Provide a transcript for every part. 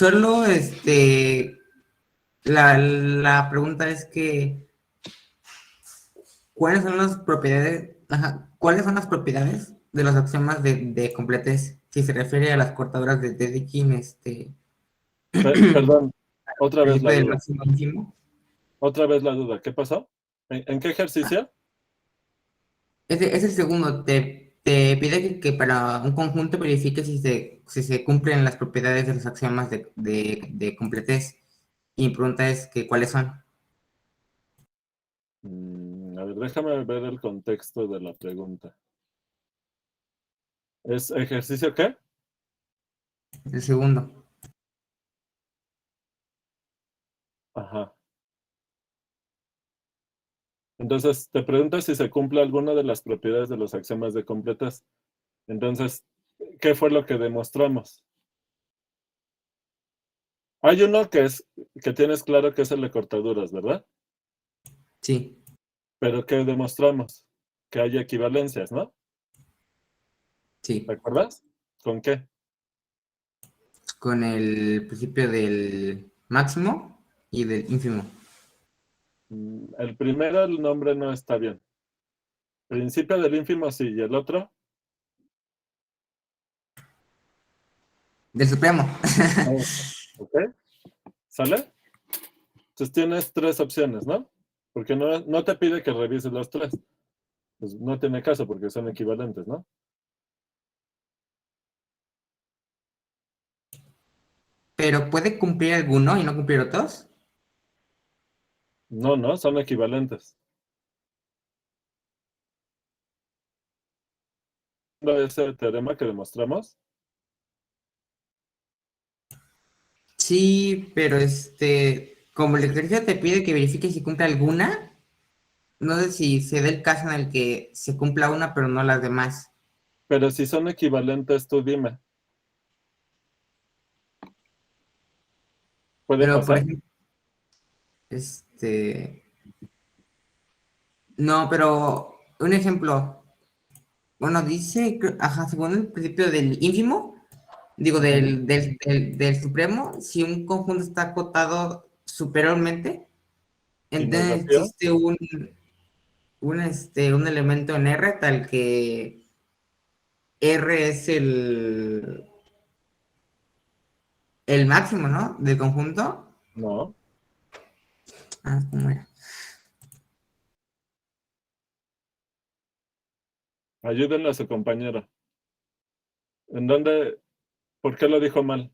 Solo la pregunta es que ¿cuáles son las propiedades, ajá, cuáles son las propiedades de los axiomas de completez? Si se refiere a las cortaduras de Dedekind, Perdón, otra vez principio la del duda. máximo ínfimo. Otra vez la duda. ¿Qué pasó? ¿En qué ejercicio? Ese es el segundo. Te pide que para un conjunto verifique si se cumplen las propiedades de los axiomas de completez. Y mi pregunta es que ¿cuáles son? A ver, déjame ver el contexto de la pregunta. ¿Es ejercicio qué? El segundo. Ajá. Entonces, te preguntas si se cumple alguna de las propiedades de los axiomas de completez. Entonces, ¿qué fue lo que demostramos? Hay uno que tienes claro que es el de cortaduras, ¿verdad? Sí, Pero ¿qué demostramos? Que hay equivalencias, ¿no? ¿Te sí. acuerdas? ¿Con qué? Con el principio del máximo y del ínfimo. El primero, el nombre no está bien. Principio del ínfimo, sí. ¿Y el otro? Del supremo. Eso. ¿Ok? ¿Sale? Entonces tienes tres opciones, ¿no? Porque no te pide que revises los tres. Pues no tiene caso porque son equivalentes, ¿no? Pero puede cumplir alguno y no cumplir otros. No, son equivalentes. Ese teorema que demostramos, Sí, pero como el ejercicio te pide que verifiques si cumple alguna, no sé si se da el caso en el que se cumpla una, pero no las demás. pero si son equivalentes, tú dime, ¿puede Pero, por pasar? ejemplo, este, no, pero un ejemplo, bueno, dice, ajá, según el principio del ínfimo, digo, Ujú. del supremo, si un conjunto está acotado superiormente, Y no es entonces vacío, existe un elemento en R tal que R es el máximo, ¿no? Del conjunto. no. Ah, ¿cómo era? Ayúdenle a su compañero. ¿En dónde? ¿Por qué lo dijo mal?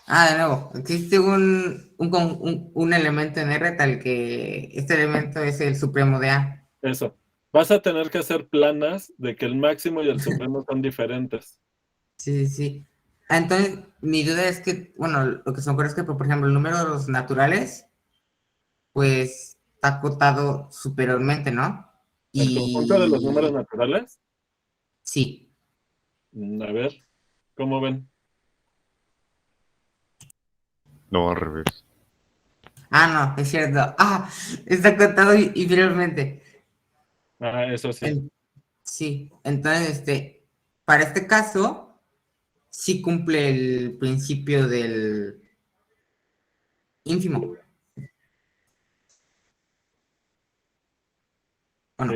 Ah, de nuevo, existe un elemento en R tal que este elemento es el supremo de A. Eso. Vas a tener que hacer planas de que el máximo y el supremo son diferentes. Sí, sí, sí. Ah, entonces, mi duda es que, bueno, lo que se me ocurre es que, por ejemplo, el número de los naturales, pues, está acotado superiormente, ¿no? El conjunto de los números Y naturales, sí. a ver, ¿cómo ven? No, al revés. Ah, no, es cierto. Ah, está acotado inferiormente. Ah, eso sí. Sí, entonces, para este caso, sí cumple el principio del ínfimo, ¿o no?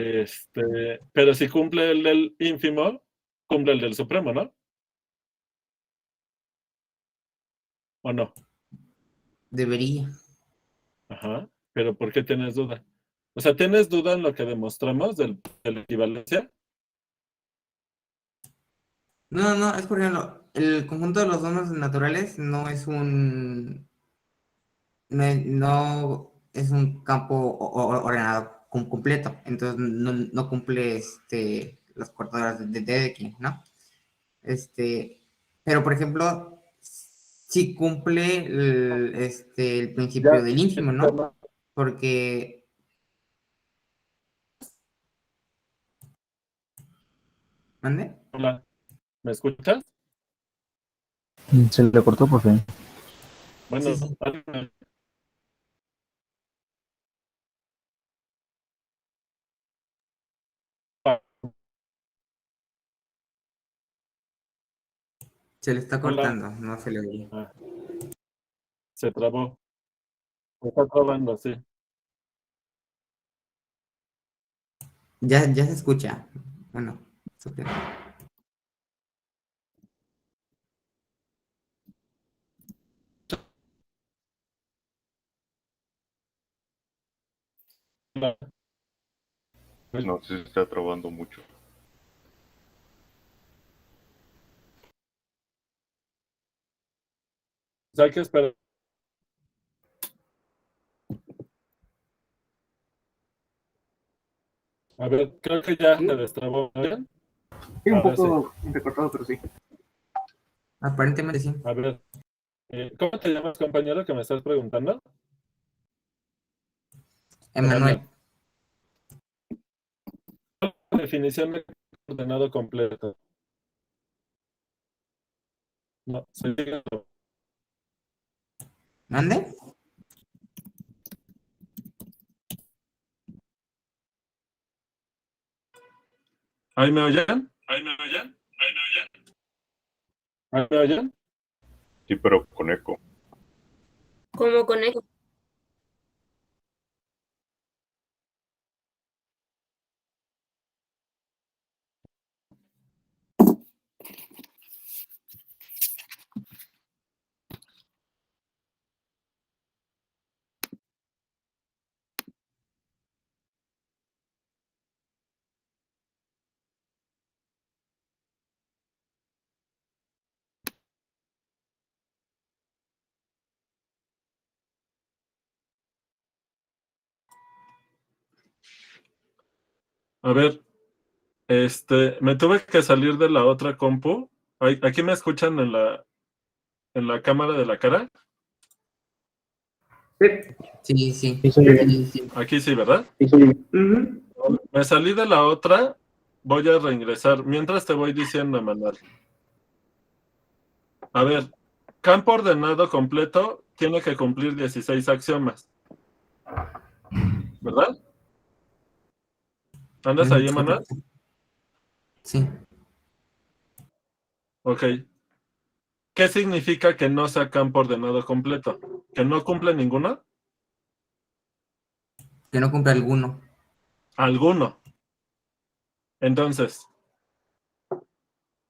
Pero si cumple el del ínfimo, cumple el del supremo, ¿no? ¿O no? Debería. Ajá. Pero ¿por qué tienes duda? O sea, ¿tienes duda en lo que demostramos de la equivalencia? No, no, es por ejemplo, el conjunto de los números naturales no es no es un campo ordenado completo, entonces no cumple las cortadoras de Dedekind, ¿no? Este, pero por ejemplo, sí cumple el Ya, principio del ínfimo, ¿no? Porque, ¿mande? hola, ¿me escuchas? Se le cortó, profe. Sí, Bueno, sí. Se le está Hola. cortando, no se le oye. Ah, se trabó. Se está trabando, sí. Ya se escucha. Bueno, súper. Hola. No, se está trabando mucho. Pues hay que esperar. A ver, creo que ya se destrabó. ¿No bien? Sí, un Ahora sí. poco entrecortado, pero sí. Aparentemente sí. A ver, ¿cómo te llamas, compañero, que me estás preguntando? Emanuel. Definición de ordenado completo. No, soy ¿Mande? ¿Ahí me oyen? ¿Ahí me oyen? ¿Ahí me oyen? ¿Ahí me oyen? Sí, pero con eco. ¿Cómo conecto? A ver, me tuve que salir de la otra compu. ¿Aquí me escuchan en la cámara de la cara? Sí, sí. Sí, soy bien. Aquí sí, ¿verdad? Sí, soy bien. Me salí de la otra, voy a reingresar. Mientras te voy diciendo, Manuel. A ver, campo ordenado completo tiene que cumplir 16 axiomas. ¿Verdad? ¿Andas ahí, Manuel? Correcto. Sí. Ok. ¿Qué significa que no sea campo ordenado completo? ¿Que no cumple ninguno? Que no cumple alguno. Alguno. Entonces,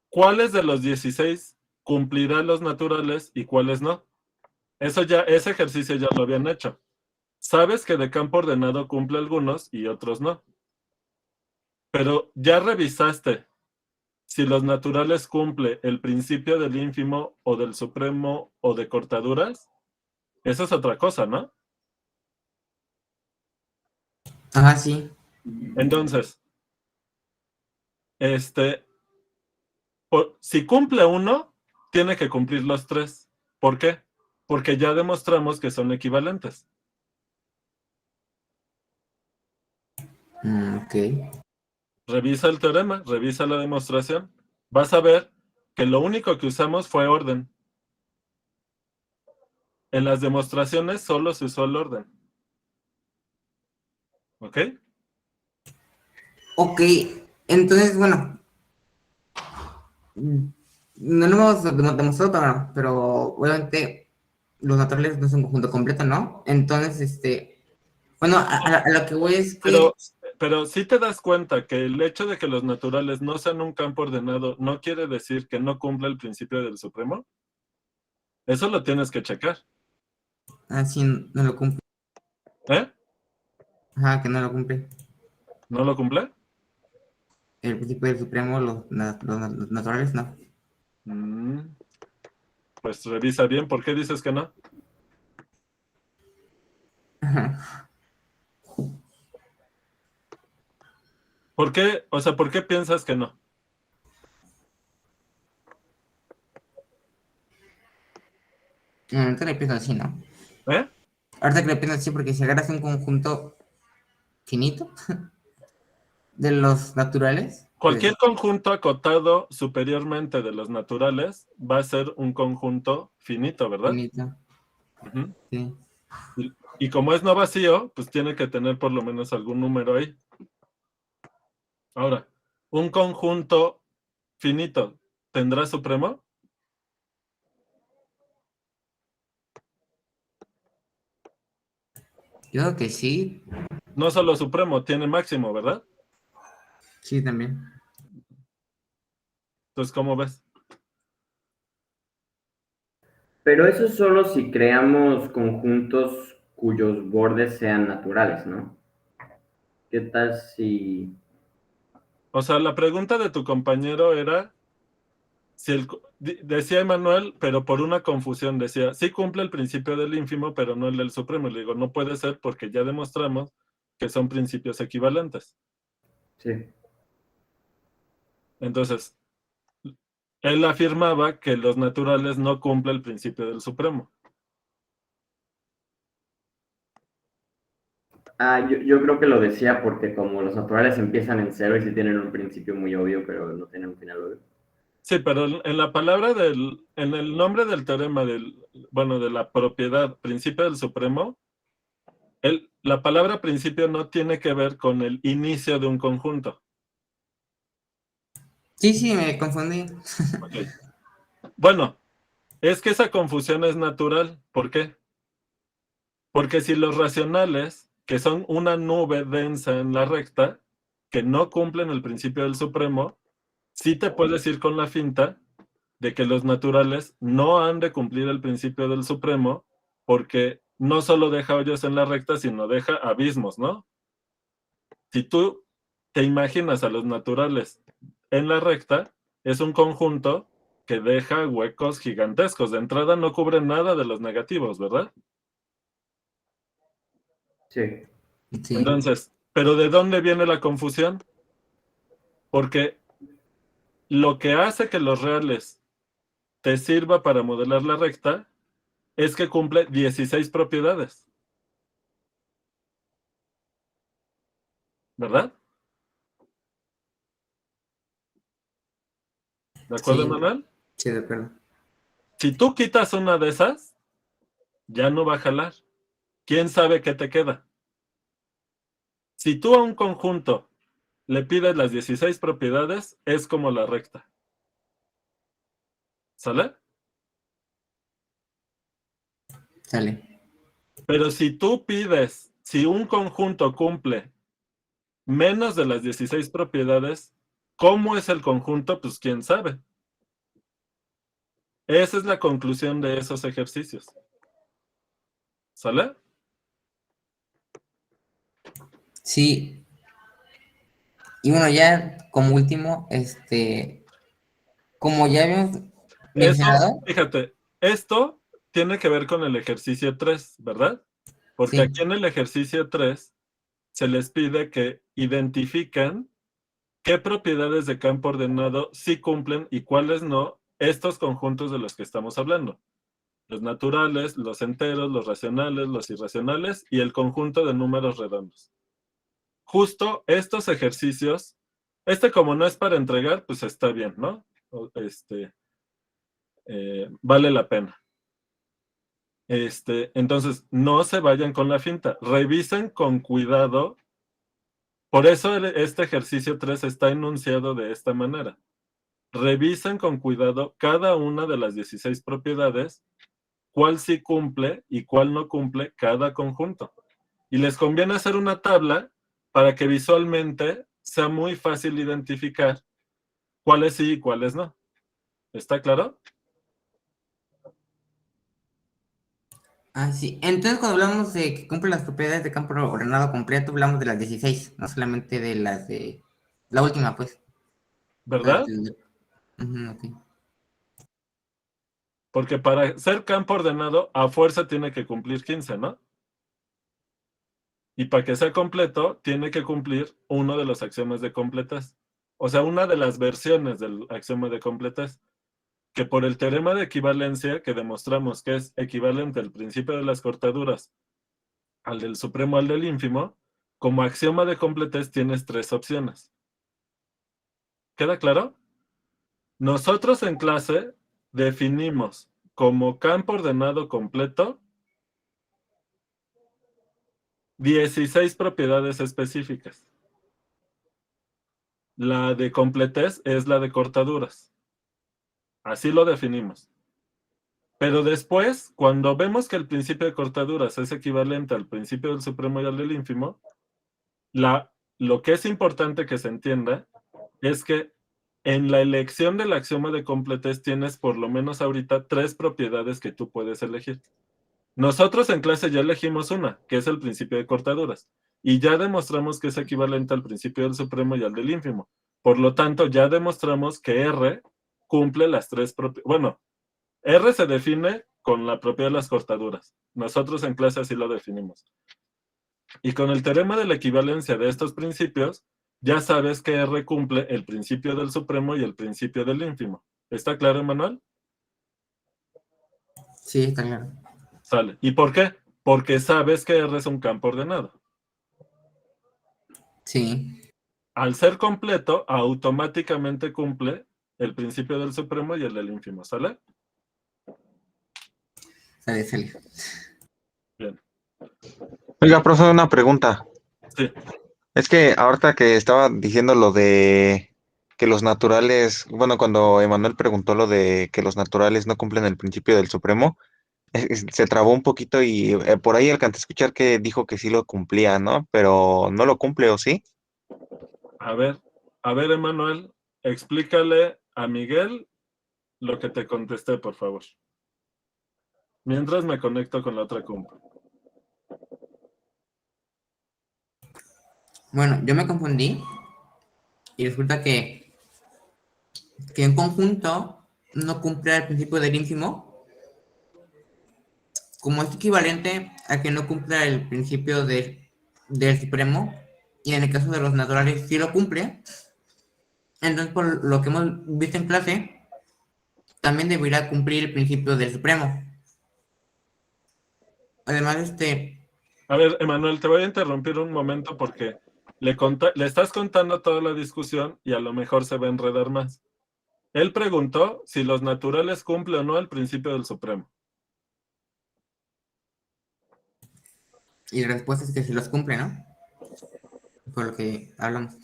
¿cuáles de los 16 cumplirá los naturales y cuáles no? Ese ejercicio ya lo habían hecho. Sabes que de campo ordenado cumple algunos y otros no. Pero ya revisaste si los naturales cumple el principio del ínfimo o del supremo o de cortaduras. Eso es otra cosa, ¿no? Ajá, sí. Entonces, si cumple uno, tiene que cumplir los tres. ¿Por qué? Porque ya demostramos que son equivalentes. Ok. Revisa el teorema, revisa la demostración. Vas a ver que lo único que usamos fue orden. En las demostraciones solo se usó el orden. ¿Ok? Ok. Entonces, bueno. No lo hemos demostrado, pero obviamente los naturales no son un conjunto completo, ¿no? Entonces, bueno, a lo que voy es que, Pero si te das cuenta que el hecho de que los naturales no sean un campo ordenado no quiere decir que no cumpla el principio del supremo. Eso lo tienes que checar. así no lo cumple. ¿Eh? Ajá, que no lo cumple. ¿No lo cumple? El principio del supremo, los naturales, no. Pues revisa bien. ¿Por qué dices que no? Ajá. ¿Por qué? O sea, ¿por qué piensas que no? Ahorita le pienso así, ¿no? ¿Eh? Ahorita que le pienso así, porque si agarras un conjunto finito de los naturales, Cualquier pues conjunto acotado superiormente de los naturales va a ser un conjunto finito, ¿verdad? finito, Ujú. sí. Y como es no vacío, pues tiene que tener por lo menos algún número ahí. Ahora, ¿un conjunto finito tendrá supremo? Yo creo que sí, No solo supremo, tiene máximo, ¿verdad? sí también. Entonces, ¿cómo ves? Pero eso es solo si creamos conjuntos cuyos bordes sean naturales, ¿no? ¿Qué tal si... O sea, la pregunta de tu compañero era si decía Emanuel, pero por una confusión, decía, sí cumple el principio del ínfimo, pero no el del supremo. Y le digo, no puede ser porque ya demostramos que son principios equivalentes. Sí. Entonces, él afirmaba que los naturales no cumplen el principio del supremo. Yo creo que lo decía porque como los naturales empiezan en cero y sí tienen un principio muy obvio, pero no tienen un final obvio. Sí, pero en la palabra en el nombre del teorema bueno, de la propiedad principio del supremo, la palabra principio no tiene que ver con el inicio de un conjunto. Sí, sí, me confundí. Ok. Bueno, es que esa confusión es natural. ¿Por qué? Porque si los racionales, que son una nube densa en la recta, que no cumplen el principio del supremo, sí te puedes ir con la finta de que los naturales no han de cumplir el principio del supremo, porque no solo deja hoyos en la recta, sino deja abismos, ¿no? Si tú te imaginas a los naturales en la recta, es un conjunto que deja huecos gigantescos. De entrada no cubre nada de los negativos, ¿verdad? Sí. Sí, Entonces, ¿pero de dónde viene la confusión? Porque lo que hace que los reales te sirva para modelar la recta es que cumple 16 propiedades, ¿verdad? ¿De acuerdo, sí, Manuel? sí, de acuerdo. Si tú quitas una de esas, ya no va a jalar. ¿Quién sabe qué te queda? Si tú a un conjunto le pides las 16 propiedades, es como la recta. ¿Sale? Sale. Pero si tú pides, si un conjunto cumple menos de las 16 propiedades, ¿cómo es el conjunto? Pues quién sabe. Esa es la conclusión de esos ejercicios. ¿Sale? Sí. Y bueno, ya como último, como ya habíamos Eso, mencionado, fíjate, esto tiene que ver con el ejercicio 3, ¿verdad? Porque sí, aquí en el ejercicio 3 se les pide que identifiquen qué propiedades de campo ordenado sí cumplen y cuáles no estos conjuntos de los que estamos hablando. Los naturales, los enteros, los racionales, los irracionales y el conjunto de números redondos. Justo estos ejercicios, como no es para entregar, pues está bien, ¿no? Vale la pena. Entonces, no se vayan con la finta, revisen con cuidado. Por eso este ejercicio 3 está enunciado de esta manera. Revisen con cuidado cada una de las 16 propiedades, cuál sí cumple y cuál no cumple cada conjunto. Y les conviene hacer una tabla para que visualmente sea muy fácil identificar cuáles sí y cuáles no. ¿Está claro? ah, sí. Entonces, cuando hablamos de que cumple las propiedades de campo ordenado completo, hablamos de las 16, no solamente de las de la última, pues. ¿Verdad? Ujú, ok. Porque para ser campo ordenado, a fuerza tiene que cumplir 15, ¿no? Y para que sea completo, tiene que cumplir uno de los axiomas de completez. O sea, una de las versiones del axioma de completez, que por el teorema de equivalencia, que demostramos que es equivalente al principio de las cortaduras al del supremo al del ínfimo, como axioma de completez tienes tres opciones. ¿Queda claro? Nosotros en clase definimos como campo ordenado completo 16 propiedades específicas. La de completez es la de cortaduras. Así lo definimos. Pero después, cuando vemos que el principio de cortaduras es equivalente al principio del supremo y al del ínfimo, lo que es importante que se entienda es que en la elección del axioma de completez tienes por lo menos ahorita 3 propiedades que tú puedes elegir. Nosotros en clase ya elegimos una, que es el principio de cortaduras, y ya demostramos que es equivalente al principio del supremo y al del ínfimo. Por lo tanto, ya demostramos que R cumple las 3 propiedades. Bueno, R se define con la propiedad de las cortaduras. Nosotros en clase así lo definimos. Y con el teorema de la equivalencia de estos principios, ya sabes que R cumple el principio del supremo y el principio del ínfimo. ¿Está claro, Manuel? Sí, está claro. Sale. ¿Y por qué? Porque sabes que R es un campo ordenado. Sí, Al ser completo, automáticamente cumple el principio del supremo y el del ínfimo. ¿Sale? sale. Bien. Oiga, profe, una pregunta. Sí. Es que ahorita que estaba diciendo lo de que los naturales, bueno, cuando Emanuel preguntó lo de que los naturales no cumplen el principio del supremo, se trabó un poquito y por ahí alcancé a escuchar que dijo que sí lo cumplía, ¿no? Pero no lo cumple, ¿o sí? A ver, Emanuel, explícale a Miguel lo que te contesté, por favor. Mientras me conecto con la otra compa. Bueno, yo me confundí y resulta que un conjunto no cumple el principio del ínfimo, como es equivalente a que no cumpla el principio del supremo, y en el caso de los naturales sí lo cumple. Entonces, por lo que hemos visto en clase, también debería cumplir el principio del supremo. Además, A ver, Emanuel, te voy a interrumpir un momento porque le estás contando toda la discusión y a lo mejor se va a enredar más. Él preguntó si los naturales cumplen o no el principio del supremo. y la respuesta es que sí los cumple, ¿no? Por lo que hablamos.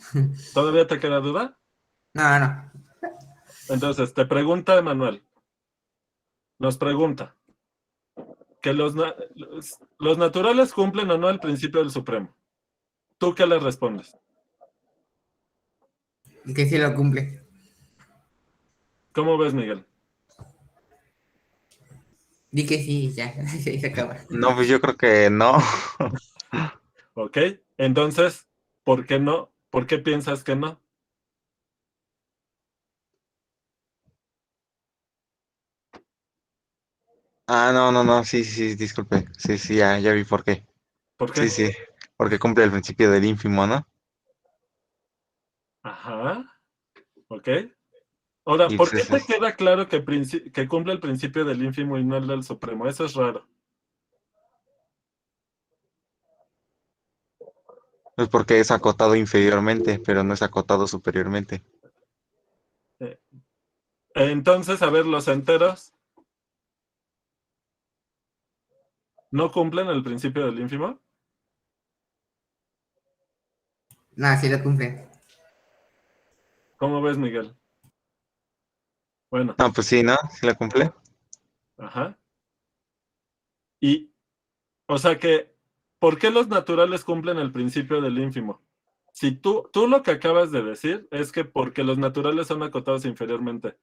¿Todavía te queda duda? No. Entonces, te pregunta Emanuel. Nos pregunta que los naturales cumplen o no el principio del supremo. ¿Tú qué le respondes? Que sí lo cumple. ¿Cómo ves, Miguel? Di que sí, ya, ahí se acaba. No, pues yo creo que no. ¿Ok? Entonces, ¿por qué no? ¿Por qué piensas que no? Ah, no, sí, disculpe. Sí, ya vi por qué. ¿Por qué? Sí, porque cumple el principio del ínfimo, ¿no? Ajá. ¿Ok? Ahora, Y ¿por qué pues, te queda claro que cumple el principio del ínfimo y no el del supremo? Eso es raro. pues porque es acotado inferiormente, pero no es acotado superiormente. Entonces, a ver, los enteros no cumplen el principio del ínfimo. No, sí lo cumple. ¿Cómo ves, Miguel? Bueno, No, pues sí, ¿no? Sí la cumple. ajá. Y, o sea que, ¿por qué los naturales cumplen el principio del ínfimo? Si tú lo que acabas de decir es que porque los naturales son acotados inferiormente.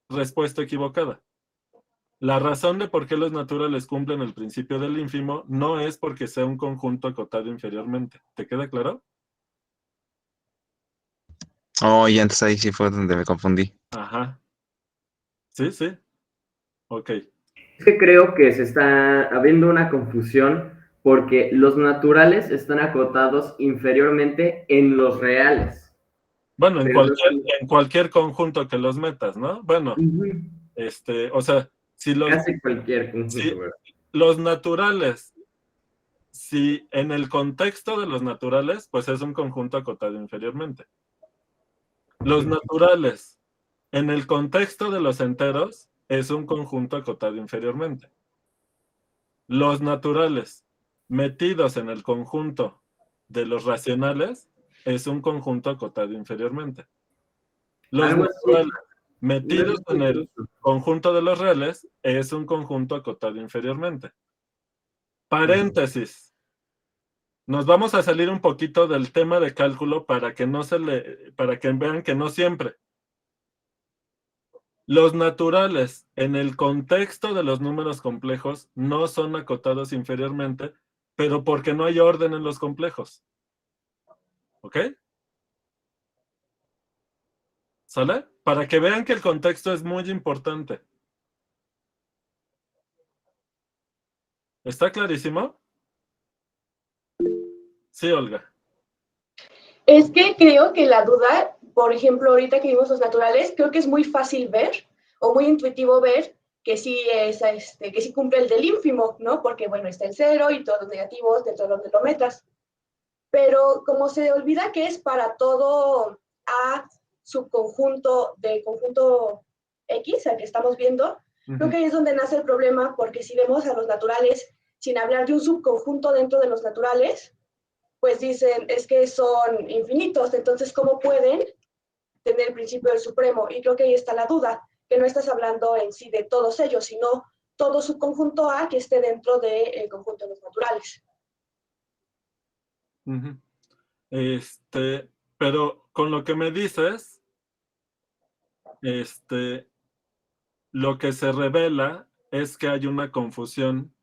Respuesta equivocada. La razón de por qué los naturales cumplen el principio del ínfimo no es porque sea un conjunto acotado inferiormente. ¿Te queda claro? Oh, ya entonces ahí sí fue donde me confundí. Ajá. Sí. Ok. Es que creo que se está habiendo una confusión porque los naturales están acotados inferiormente en los reales. Bueno, Pero no en cualquier conjunto que los metas, ¿no? Bueno, o sea, casi cualquier conjunto, si ¿verdad? los naturales, si en el contexto de los naturales, pues es un conjunto acotado inferiormente. Los naturales, en el contexto de los enteros, es un conjunto acotado inferiormente. Los naturales, metidos en el conjunto de los racionales, es un conjunto acotado inferiormente. Los Algo así. naturales, metidos en el conjunto de los reales, es un conjunto acotado inferiormente. Paréntesis. Nos vamos a salir un poquito del tema de cálculo para que vean que no siempre. Los naturales en el contexto de los números complejos no son acotados inferiormente, pero porque no hay orden en los complejos. ¿Ok? ¿Sale? Para que vean que el contexto es muy importante. ¿Está clarísimo? Sí, Olga. Es que creo que la duda, por ejemplo, ahorita que vimos los naturales, creo que es muy fácil ver o muy intuitivo ver que sí que sí cumple el del ínfimo, ¿no? Porque, bueno, está el cero y todos los negativos dentro de los delometras. Pero como se olvida que es para todo A subconjunto del conjunto X, al que estamos viendo, creo que ahí es donde nace el problema, porque si vemos a los naturales, sin hablar de un subconjunto dentro de los naturales, pues dicen, es que son infinitos, entonces, ¿cómo pueden tener el principio del supremo? Y creo que ahí está la duda, que no estás hablando en sí de todos ellos, sino todo subconjunto A que esté dentro del conjunto de los naturales. Uh-huh. Pero con lo que me dices, lo que se revela es que hay una confusión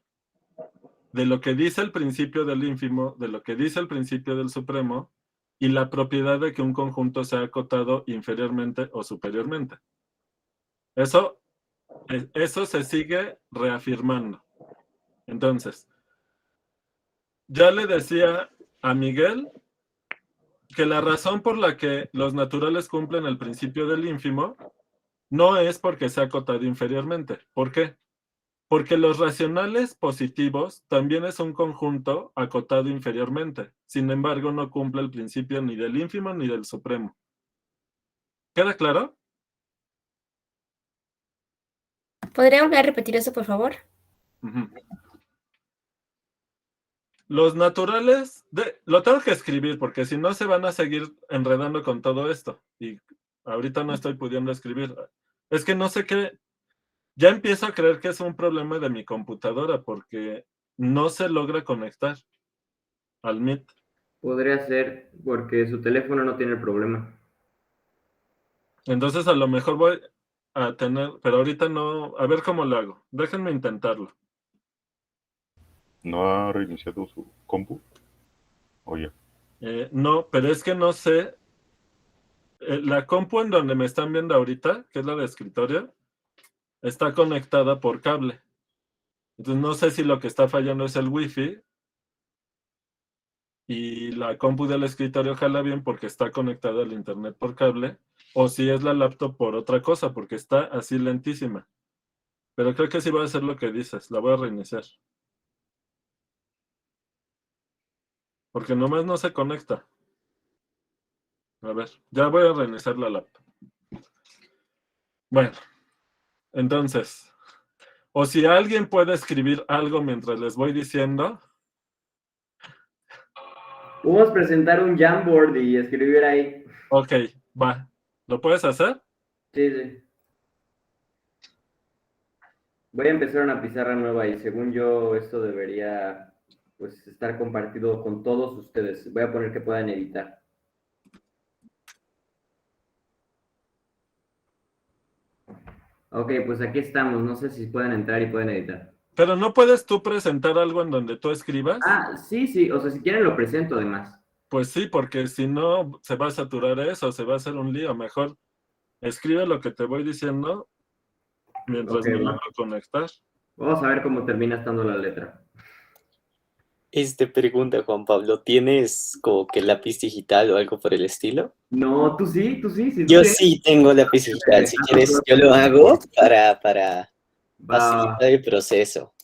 de lo que dice el principio del ínfimo, de lo que dice el principio del supremo, y la propiedad de que un conjunto sea acotado inferiormente o superiormente. Eso se sigue reafirmando. Entonces, ya le decía a Miguel que la razón por la que los naturales cumplen el principio del ínfimo no es porque sea acotado inferiormente. ¿Por qué? Porque los racionales positivos también es un conjunto acotado inferiormente. Sin embargo, no cumple el principio ni del ínfimo ni del supremo. ¿Queda claro? ¿Podría volver a repetir eso, por favor? Uh-huh. Los naturales, lo tengo que escribir porque si no se van a seguir enredando con todo esto. Y ahorita no estoy pudiendo escribir. Es que no sé qué. Ya empiezo a creer que es un problema de mi computadora porque no se logra conectar al Meet. Podría ser porque su teléfono no tiene el problema. Entonces a lo mejor voy a tener, pero ahorita no, a ver cómo lo hago. Déjenme intentarlo. ¿No ha reiniciado su compu? ¿O ya? No, pero es que no sé. La compu en donde me están viendo ahorita, que es la de escritorio, está conectada por cable. Entonces no sé si lo que está fallando es el wifi y la compu del escritorio jala bien porque está conectada al internet por cable, o si es la laptop por otra cosa, porque está así lentísima. Pero creo que sí va a hacer lo que dices, la voy a reiniciar. Porque nomás no se conecta. A ver, ya voy a reiniciar la laptop. Bueno, entonces, o si alguien puede escribir algo mientras les voy diciendo. Podemos presentar un Jamboard y escribir ahí. Ok, va. ¿Lo puedes hacer? Sí, sí. Voy a empezar una pizarra nueva y según yo esto debería pues estar compartido con todos ustedes. Voy a poner que puedan editar. Ok, pues aquí estamos. No sé si pueden entrar y pueden editar. Pero no puedes tú presentar algo en donde tú escribas. Ah, sí, sí. O sea, si quieren lo presento además. Pues sí, porque si no se va a saturar eso, se va a hacer un lío. Mejor escribe lo que te voy diciendo mientras Ok, me va. logro conectar. Vamos a ver cómo termina estando la letra. Pregunta, Juan Pablo, ¿tienes como que lápiz digital o algo por el estilo? No, tú sí, tú sí. Si tú Yo tienes... sí tengo lápiz digital. Si quieres, yo lo hago para facilitar el proceso.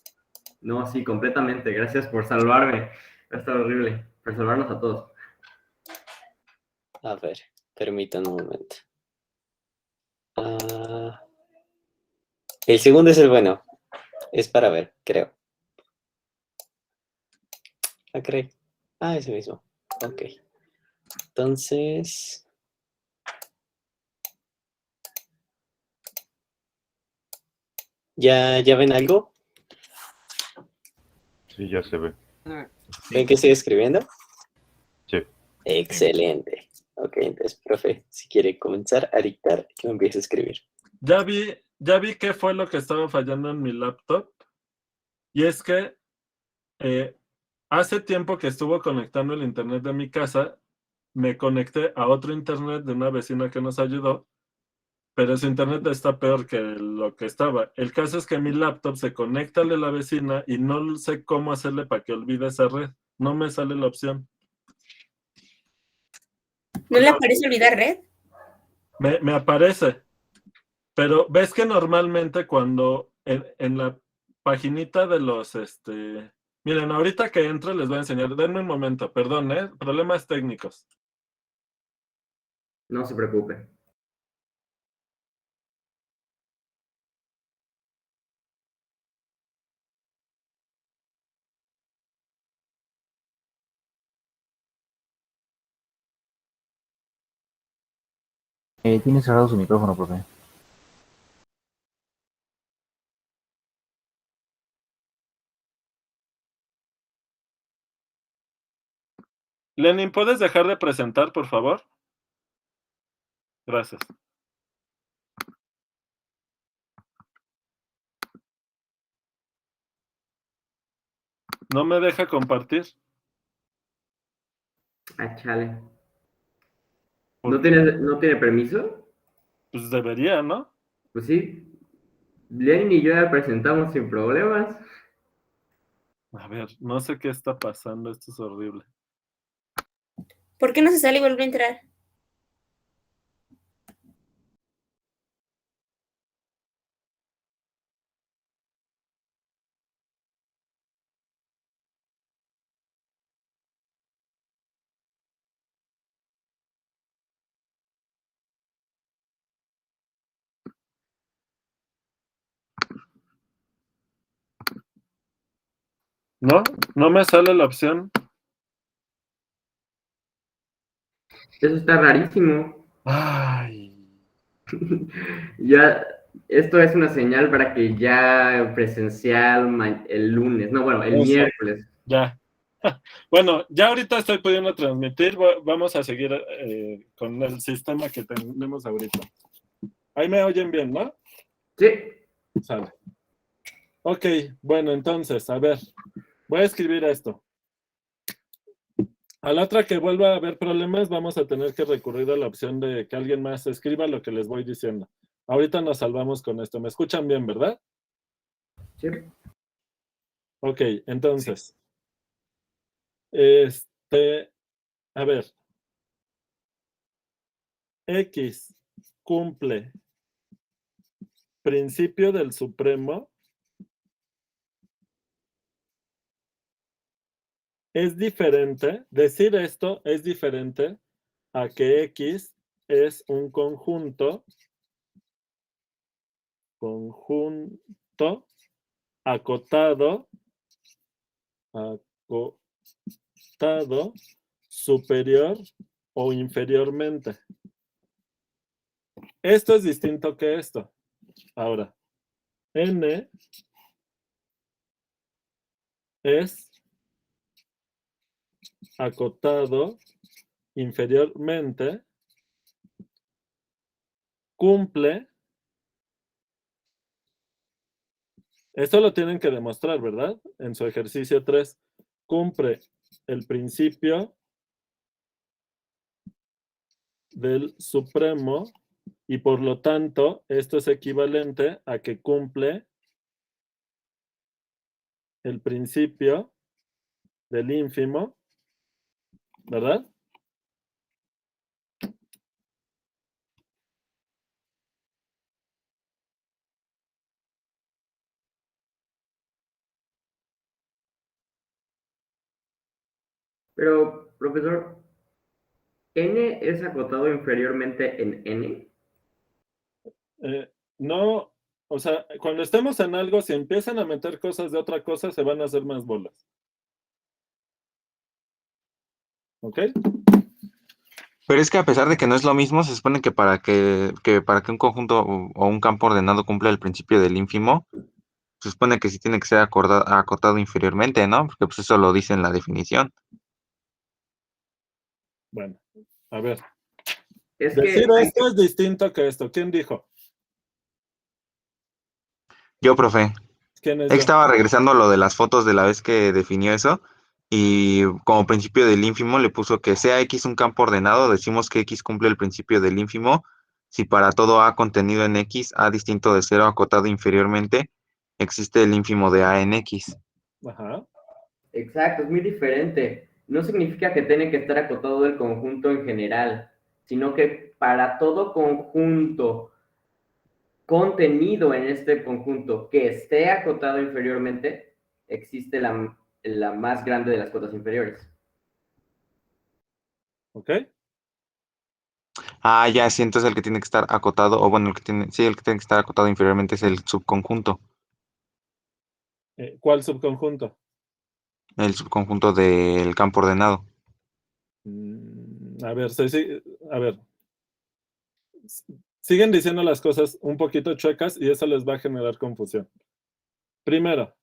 No, sí, completamente. Gracias por salvarme. Va a estar horrible. Por salvarnos a todos. A ver, permítanme un momento. El segundo es el bueno. Es para ver, creo. Ah, creo. Ah, ese mismo. Ok. Entonces... ¿Ya ven algo? Sí, ya se ve. ¿Ven que estoy escribiendo? Sí. Excelente. Ok, entonces, profe, si quiere comenzar a dictar, que me empiece a escribir. Ya vi qué fue lo que estaba fallando en mi laptop. Y es que hace tiempo que estuvo conectando el internet de mi casa, me conecté a otro internet de una vecina que nos ayudó, pero su internet está peor que lo que estaba. El caso es que mi laptop se conecta al de la vecina y no sé cómo hacerle para que olvide esa red. No me sale la opción. ¿No le aparece olvidar red? Me aparece, pero ves que normalmente cuando en la paginita de los, miren, ahorita que entro les voy a enseñar, denme un momento, perdón, problemas técnicos. No se preocupe. Tiene cerrado su micrófono, profe. Lenin, ¿puedes dejar de presentar, por favor? Gracias. No me deja compartir. Ah, chale. ¿Por ¿No tiene permiso? Pues debería, ¿no? Pues sí. Lenin y yo ya presentamos sin problemas. A ver, no sé qué está pasando, esto es horrible. ¿Por qué no se sale y vuelve a entrar? No, no me sale la opción. Eso está rarísimo. Ay. Ya, esto es una señal para que ya presencial el lunes, no, bueno, el Eso. miércoles. Ya. Bueno, ya ahorita estoy pudiendo transmitir. Vamos a seguir con el sistema que tenemos ahorita. Ahí me oyen bien, ¿no? Sí. Sale. Ok, bueno, entonces, a ver. Voy a escribir esto. A la otra que vuelva a haber problemas, vamos a tener que recurrir a la opción de que alguien más escriba lo que les voy diciendo. Ahorita nos salvamos con esto. ¿Me escuchan bien, verdad? Sí. Ok, entonces. A ver. X cumple principio del Supremo. Es diferente, decir esto es diferente a que X es un conjunto acotado, superior o inferiormente. Esto es distinto que esto. Ahora, N es acotado inferiormente, cumple. Esto lo tienen que demostrar, ¿verdad? En su ejercicio 3. Cumple el principio del Supremo y por lo tanto esto es equivalente a que cumple el principio del ínfimo, ¿verdad? Pero, profesor, ¿N es acotado inferiormente en N? No, o sea, cuando estemos en algo, si empiezan a meter cosas de otra cosa, se van a hacer más bolas. ¿Ok? Pero es que a pesar de que no es lo mismo, se supone que para que un conjunto o un campo ordenado cumpla el principio del ínfimo, se supone que sí tiene que ser acotado inferiormente, ¿no? Porque pues eso lo dice en la definición. Bueno, a ver. Es Decir que hay esto es distinto que esto. ¿Quién dijo? Yo, profe, ¿Quién es es que yo? estaba regresando a lo de las fotos de la vez que definió eso y como principio del ínfimo le puso que sea X un campo ordenado, decimos que X cumple el principio del ínfimo si para todo A contenido en X, A distinto de cero acotado inferiormente, existe el ínfimo de A en X. Ajá. Exacto, es muy diferente. No significa que tiene que estar acotado el conjunto en general, sino que para todo conjunto contenido en este conjunto que esté acotado inferiormente, existe la más grande de las cotas inferiores. ¿Ok? Ah, ya, sí, entonces el que tiene que estar acotado, o bueno, el que tiene que estar acotado inferiormente es el subconjunto, ¿Cuál subconjunto? el subconjunto del campo ordenado. A ver, a ver. Siguen diciendo las cosas un poquito chuecas y eso les va a generar confusión. Primero,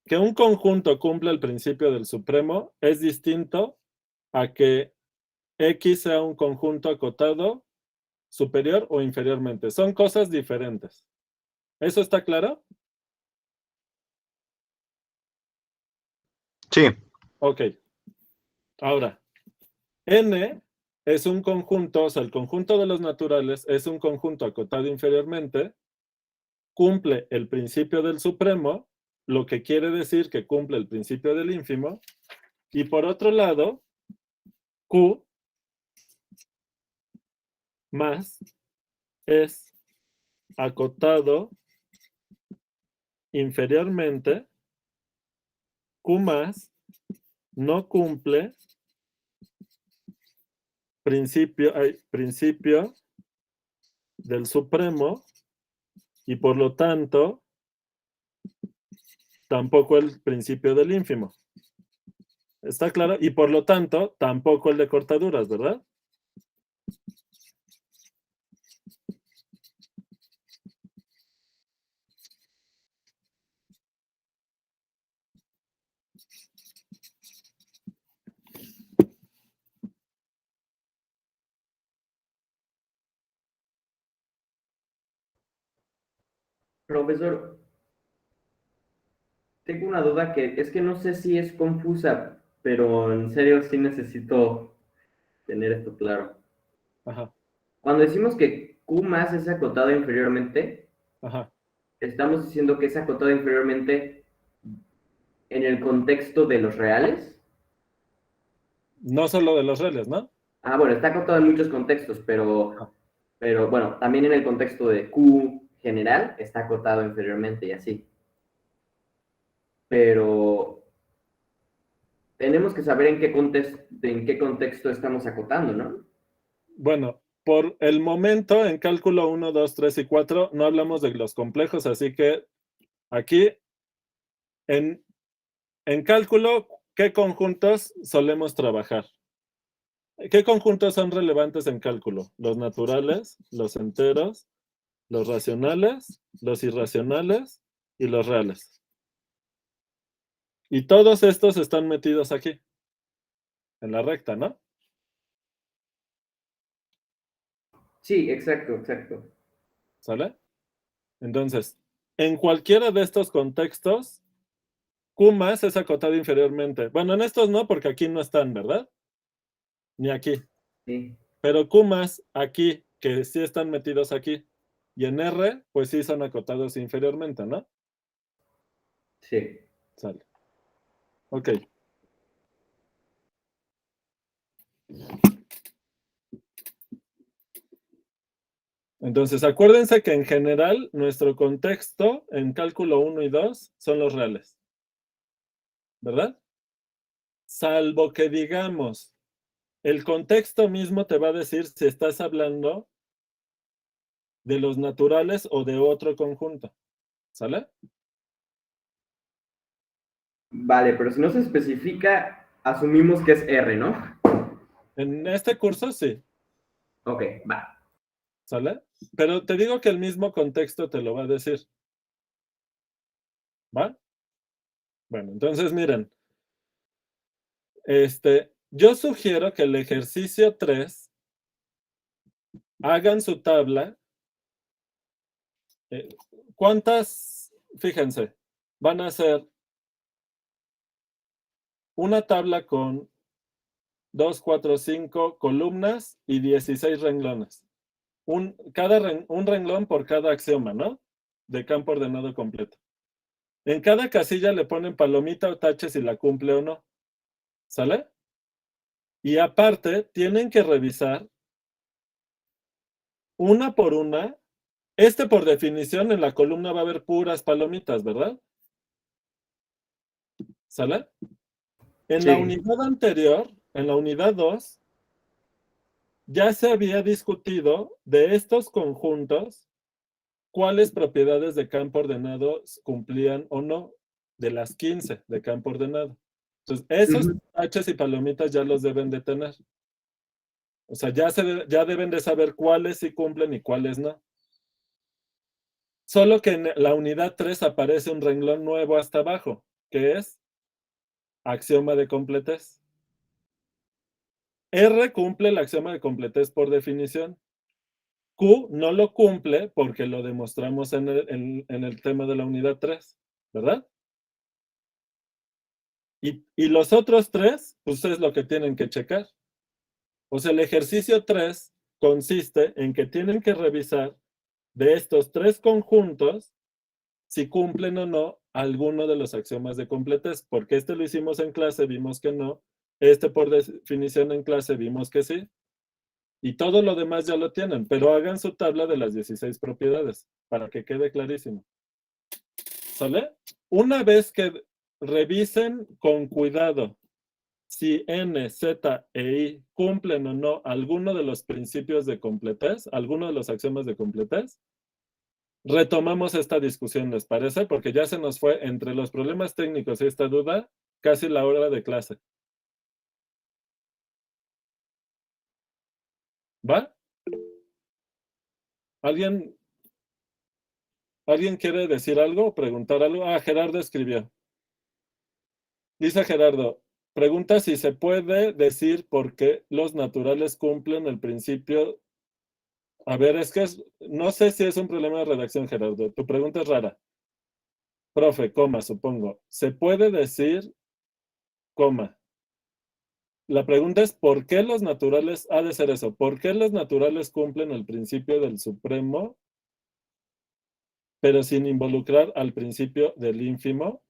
que un conjunto cumpla el principio del supremo es distinto a que X sea un conjunto acotado superior o inferiormente. Son cosas diferentes. ¿Eso está claro? Sí. Ok. Ahora, N es un conjunto, o sea, el conjunto de los naturales es un conjunto acotado inferiormente, cumple el principio del supremo, lo que quiere decir que cumple el principio del ínfimo, y por otro lado, Q más es acotado inferiormente, Q más no cumple principio del supremo y por lo tanto tampoco el principio del ínfimo. ¿Está claro? Y por lo tanto tampoco el de cortaduras, ¿verdad? Profesor, tengo una duda que es que no sé si es confusa, pero en serio sí necesito tener esto claro. Ajá, Cuando decimos que Q más es acotado inferiormente, ajá. estamos diciendo que es acotado inferiormente en el contexto de los reales. No solo de los reales, ¿no? Ah, bueno, está acotado en muchos contextos, Ah. pero bueno, también en el contexto de Q general está acotado inferiormente y así. Pero tenemos que saber en qué contexto estamos acotando, ¿no? Bueno, por el momento en cálculo 1, 2, 3 y 4 no hablamos de los complejos, así que aquí en cálculo, ¿qué conjuntos solemos trabajar? ¿Qué conjuntos son relevantes en cálculo? Los naturales, los enteros, los racionales, los irracionales y los reales. Y todos estos están metidos aquí, en la recta, ¿no? Sí, exacto, exacto. ¿Sale? Entonces, en cualquiera de estos contextos, Q más es acotado inferiormente. Bueno, en estos no, porque aquí no están, ¿verdad? Ni aquí. Sí. Pero Q más aquí, que sí están metidos aquí. Y en R, pues sí son acotados inferiormente, ¿no? Sí. Sale. Ok. Entonces, acuérdense que en general nuestro contexto en cálculo 1 y 2 son los reales. ¿Verdad? Salvo que digamos, el contexto mismo te va a decir si estás hablando de los naturales o de otro conjunto. ¿Sale? Vale, pero si no se especifica, asumimos que es R, ¿no? En este curso sí. Ok, va. ¿Sale? Pero te digo que el mismo contexto te lo va a decir. ¿Va? Bueno, entonces miren. Yo sugiero que el ejercicio 3 hagan su tabla. ¿Cuántas? Fíjense, van a ser una tabla con 2, 4, 5 columnas y 16 renglones. Un renglón por cada axioma, ¿no? De campo ordenado completo. En cada casilla le ponen palomita o tache si la cumple o no. ¿Sale? Y aparte, tienen que revisar una por una. Por definición, en la columna va a haber puras palomitas, ¿verdad? ¿Sale? En la Sí. unidad anterior, en la unidad 2, ya se había discutido de estos conjuntos cuáles propiedades de campo ordenado cumplían o no, de las 15 de campo ordenado. Entonces, esos taches y palomitas ya los deben de tener. O sea, ya deben de saber cuáles sí cumplen y cuáles no. Solo que en la unidad 3 aparece un renglón nuevo hasta abajo, que es axioma de completez. R cumple el axioma de completez por definición. Q no lo cumple porque lo demostramos en el tema de la unidad 3, ¿verdad? Y los otros 3, pues es lo que tienen que checar. O sea, el ejercicio 3 consiste en que tienen que revisar de estos 3 conjuntos si cumplen o no alguno de los axiomas de completez, porque lo hicimos en clase, vimos que no, por definición en clase vimos que sí, y todo lo demás ya lo tienen, pero hagan su tabla de las 16 propiedades, para que quede clarísimo. ¿Sale? Una vez que revisen con cuidado si N, Z e I cumplen o no alguno de los principios de completez, alguno de los axiomas de completez, retomamos esta discusión, ¿les parece? Porque ya se nos fue entre los problemas técnicos y esta duda casi la hora de clase. ¿Va? ¿Alguien quiere decir algo o preguntar algo? Ah, Gerardo escribió. Dice Gerardo, pregunta si se puede decir por qué los naturales cumplen el principio. A ver, no sé si es un problema de redacción, Gerardo. Tu pregunta es rara. Profe, coma, supongo. ¿Se puede decir, coma? La pregunta es, ¿por qué los naturales, ha de ser eso, ¿por qué los naturales cumplen el principio del supremo, pero sin involucrar al principio del ínfimo?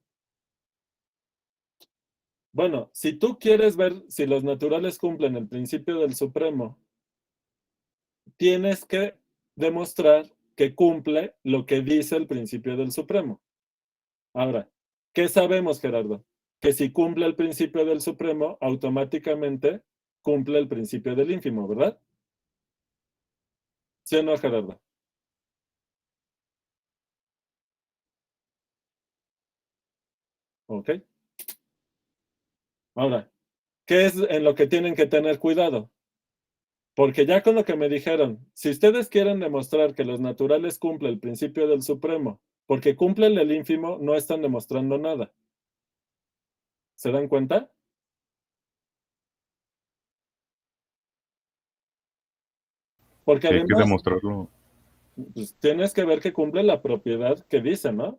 Bueno, si tú quieres ver si los naturales cumplen el principio del supremo, tienes que demostrar que cumple lo que dice el principio del supremo. Ahora, ¿qué sabemos, Gerardo? Que si cumple el principio del supremo, automáticamente cumple el principio del ínfimo, ¿verdad? ¿Sí o no, Gerardo? Ok. Ahora, ¿qué es en lo que tienen que tener cuidado? Porque ya con lo que me dijeron, si ustedes quieren demostrar que los naturales cumplen el principio del supremo, porque cumplen el ínfimo, no están demostrando nada. ¿Se dan cuenta? Porque Sí, hay que además, demostrarlo. pues, tienes que ver que cumple la propiedad que dice, ¿no?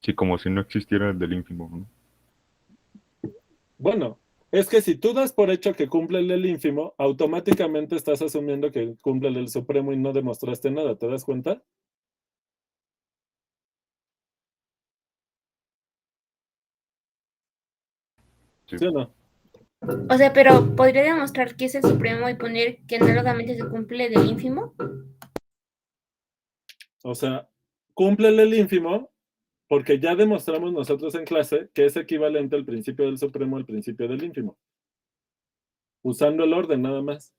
Sí, como si no existiera el del ínfimo, ¿no? Bueno, es que si tú das por hecho que cumple el ínfimo, automáticamente estás asumiendo que cumple el supremo y no demostraste nada, ¿te das cuenta? Sí. ¿Sí o no? O sea, pero ¿podría demostrar que es el supremo y poner que análogamente se cumple del ínfimo? O sea, cumple el ínfimo porque ya demostramos nosotros en clase que es equivalente al principio del supremo al principio del ínfimo. Usando el orden nada más.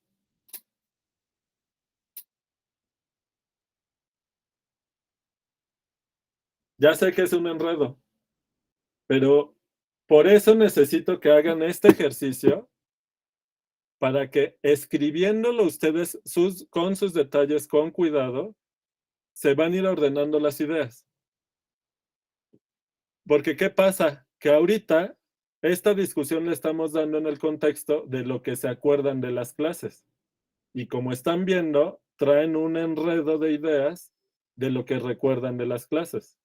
Ya sé que es un enredo, pero por eso necesito que hagan este ejercicio para que escribiéndolo ustedes con sus detalles, con cuidado, se van a ir ordenando las ideas. Porque ¿qué pasa? Que ahorita esta discusión la estamos dando en el contexto de lo que se acuerdan de las clases. Y como están viendo, traen un enredo de ideas de lo que recuerdan de las clases.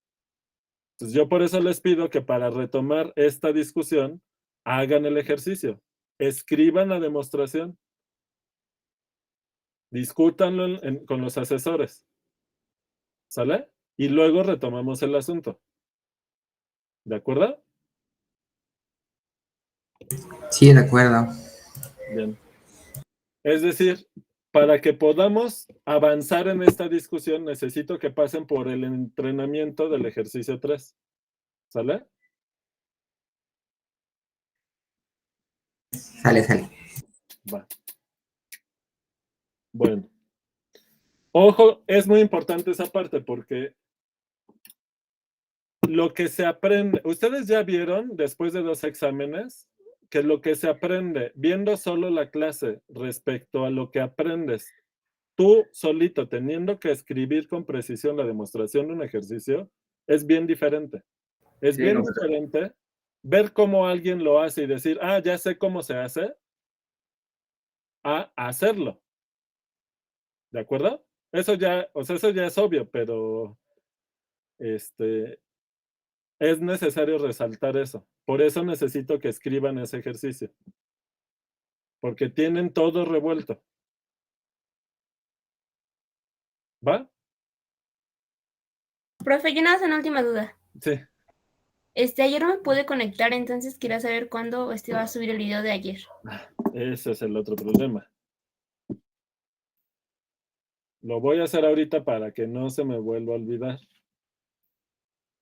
Entonces yo por eso les pido que para retomar esta discusión, hagan el ejercicio. Escriban la demostración. Discútanlo con los asesores. ¿Sale? Y luego retomamos el asunto. ¿De acuerdo? Sí, de acuerdo. Bien. Es decir, para que podamos avanzar en esta discusión, necesito que pasen por el entrenamiento del ejercicio 3. ¿Sale? Sale. Va. Bueno. Ojo, es muy importante esa parte porque lo que se aprende, ustedes ya vieron después de 2 exámenes que lo que se aprende viendo solo la clase respecto a lo que aprendes tú solito teniendo que escribir con precisión la demostración de un ejercicio es bien diferente. Es Sí, bien no. diferente ver cómo alguien lo hace y decir, ya sé cómo se hace, a hacerlo. ¿De acuerdo? Eso ya, o sea, eso ya es obvio, pero es necesario resaltar eso. Por eso necesito que escriban ese ejercicio. Porque tienen todo revuelto. ¿Va? Profe, yo nada más una última duda. Sí. Ayer no me pude conectar, entonces quería saber cuándo va a subir el video de ayer. Ese es el otro problema. Lo voy a hacer ahorita para que no se me vuelva a olvidar.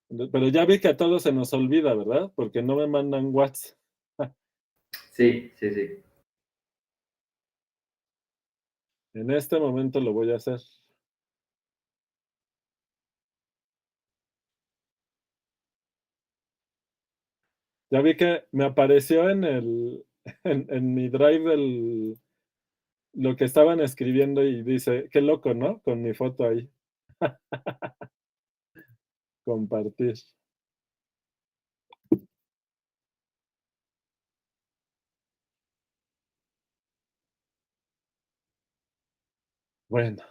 Pero ya vi que a todos se nos olvida, ¿verdad? Porque no me mandan WhatsApp. Sí. En este momento lo voy a hacer. Ya vi que me apareció en mi drive lo que estaban escribiendo y dice, qué loco, ¿no? Con mi foto ahí. Compartir. Bueno.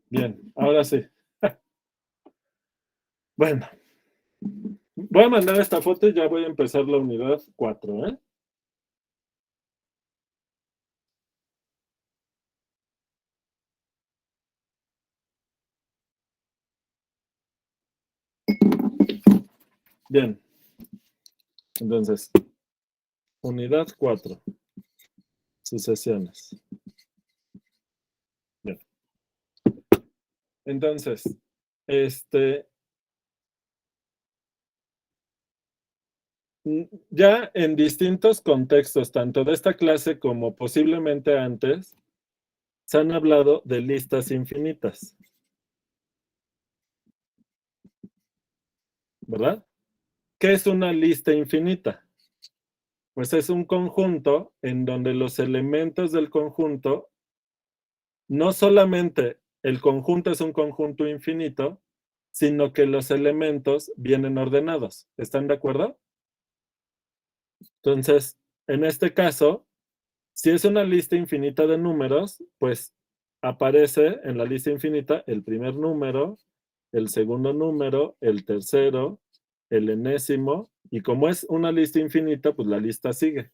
Bien, ahora sí. Bueno. Voy a mandar esta foto y ya voy a empezar la unidad 4, ¿eh? Bien. Entonces, unidad 4. Sucesiones. Bien. Entonces, ya en distintos contextos, tanto de esta clase como posiblemente antes, se han hablado de listas infinitas. ¿Verdad? ¿Qué es una lista infinita? Pues es un conjunto en donde los elementos del conjunto, no solamente el conjunto es un conjunto infinito, sino que los elementos vienen ordenados. ¿Están de acuerdo? Entonces, en este caso, si es una lista infinita de números, pues aparece en la lista infinita el primer número, el segundo número, el tercero, el enésimo, y como es una lista infinita, pues la lista sigue.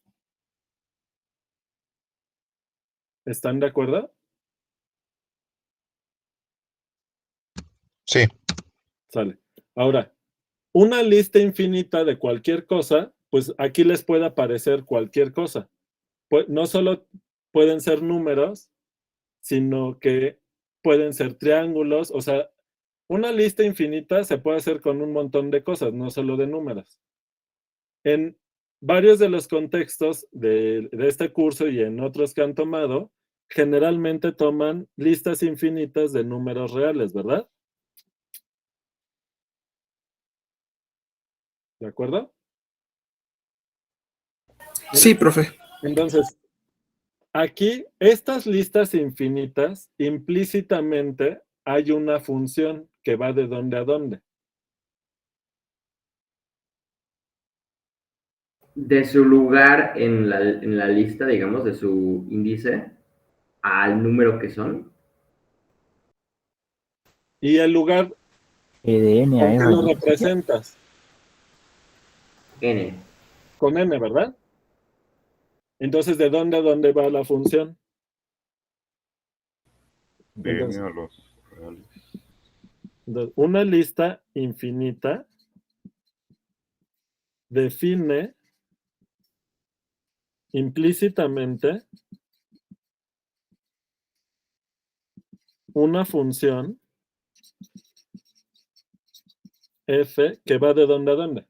¿Están de acuerdo? Sí. Sale. Ahora, una lista infinita de cualquier cosa, pues aquí les puede aparecer cualquier cosa. Pues no solo pueden ser números, sino que pueden ser triángulos. O sea, una lista infinita se puede hacer con un montón de cosas, no solo de números. En varios de los contextos de este curso y en otros que han tomado, generalmente toman listas infinitas de números reales, ¿verdad? ¿De acuerdo? Sí, profe. Entonces, aquí, estas listas infinitas, implícitamente hay una función que va de dónde a dónde. De su lugar en la lista, digamos, de su índice, al número que son. Y el lugar, De N ¿con a qué R. lo representas? N. Con N, ¿verdad? Entonces, ¿de dónde a dónde va la función? De Entonces, N a los reales. una lista infinita define implícitamente una función f que va de dónde a dónde.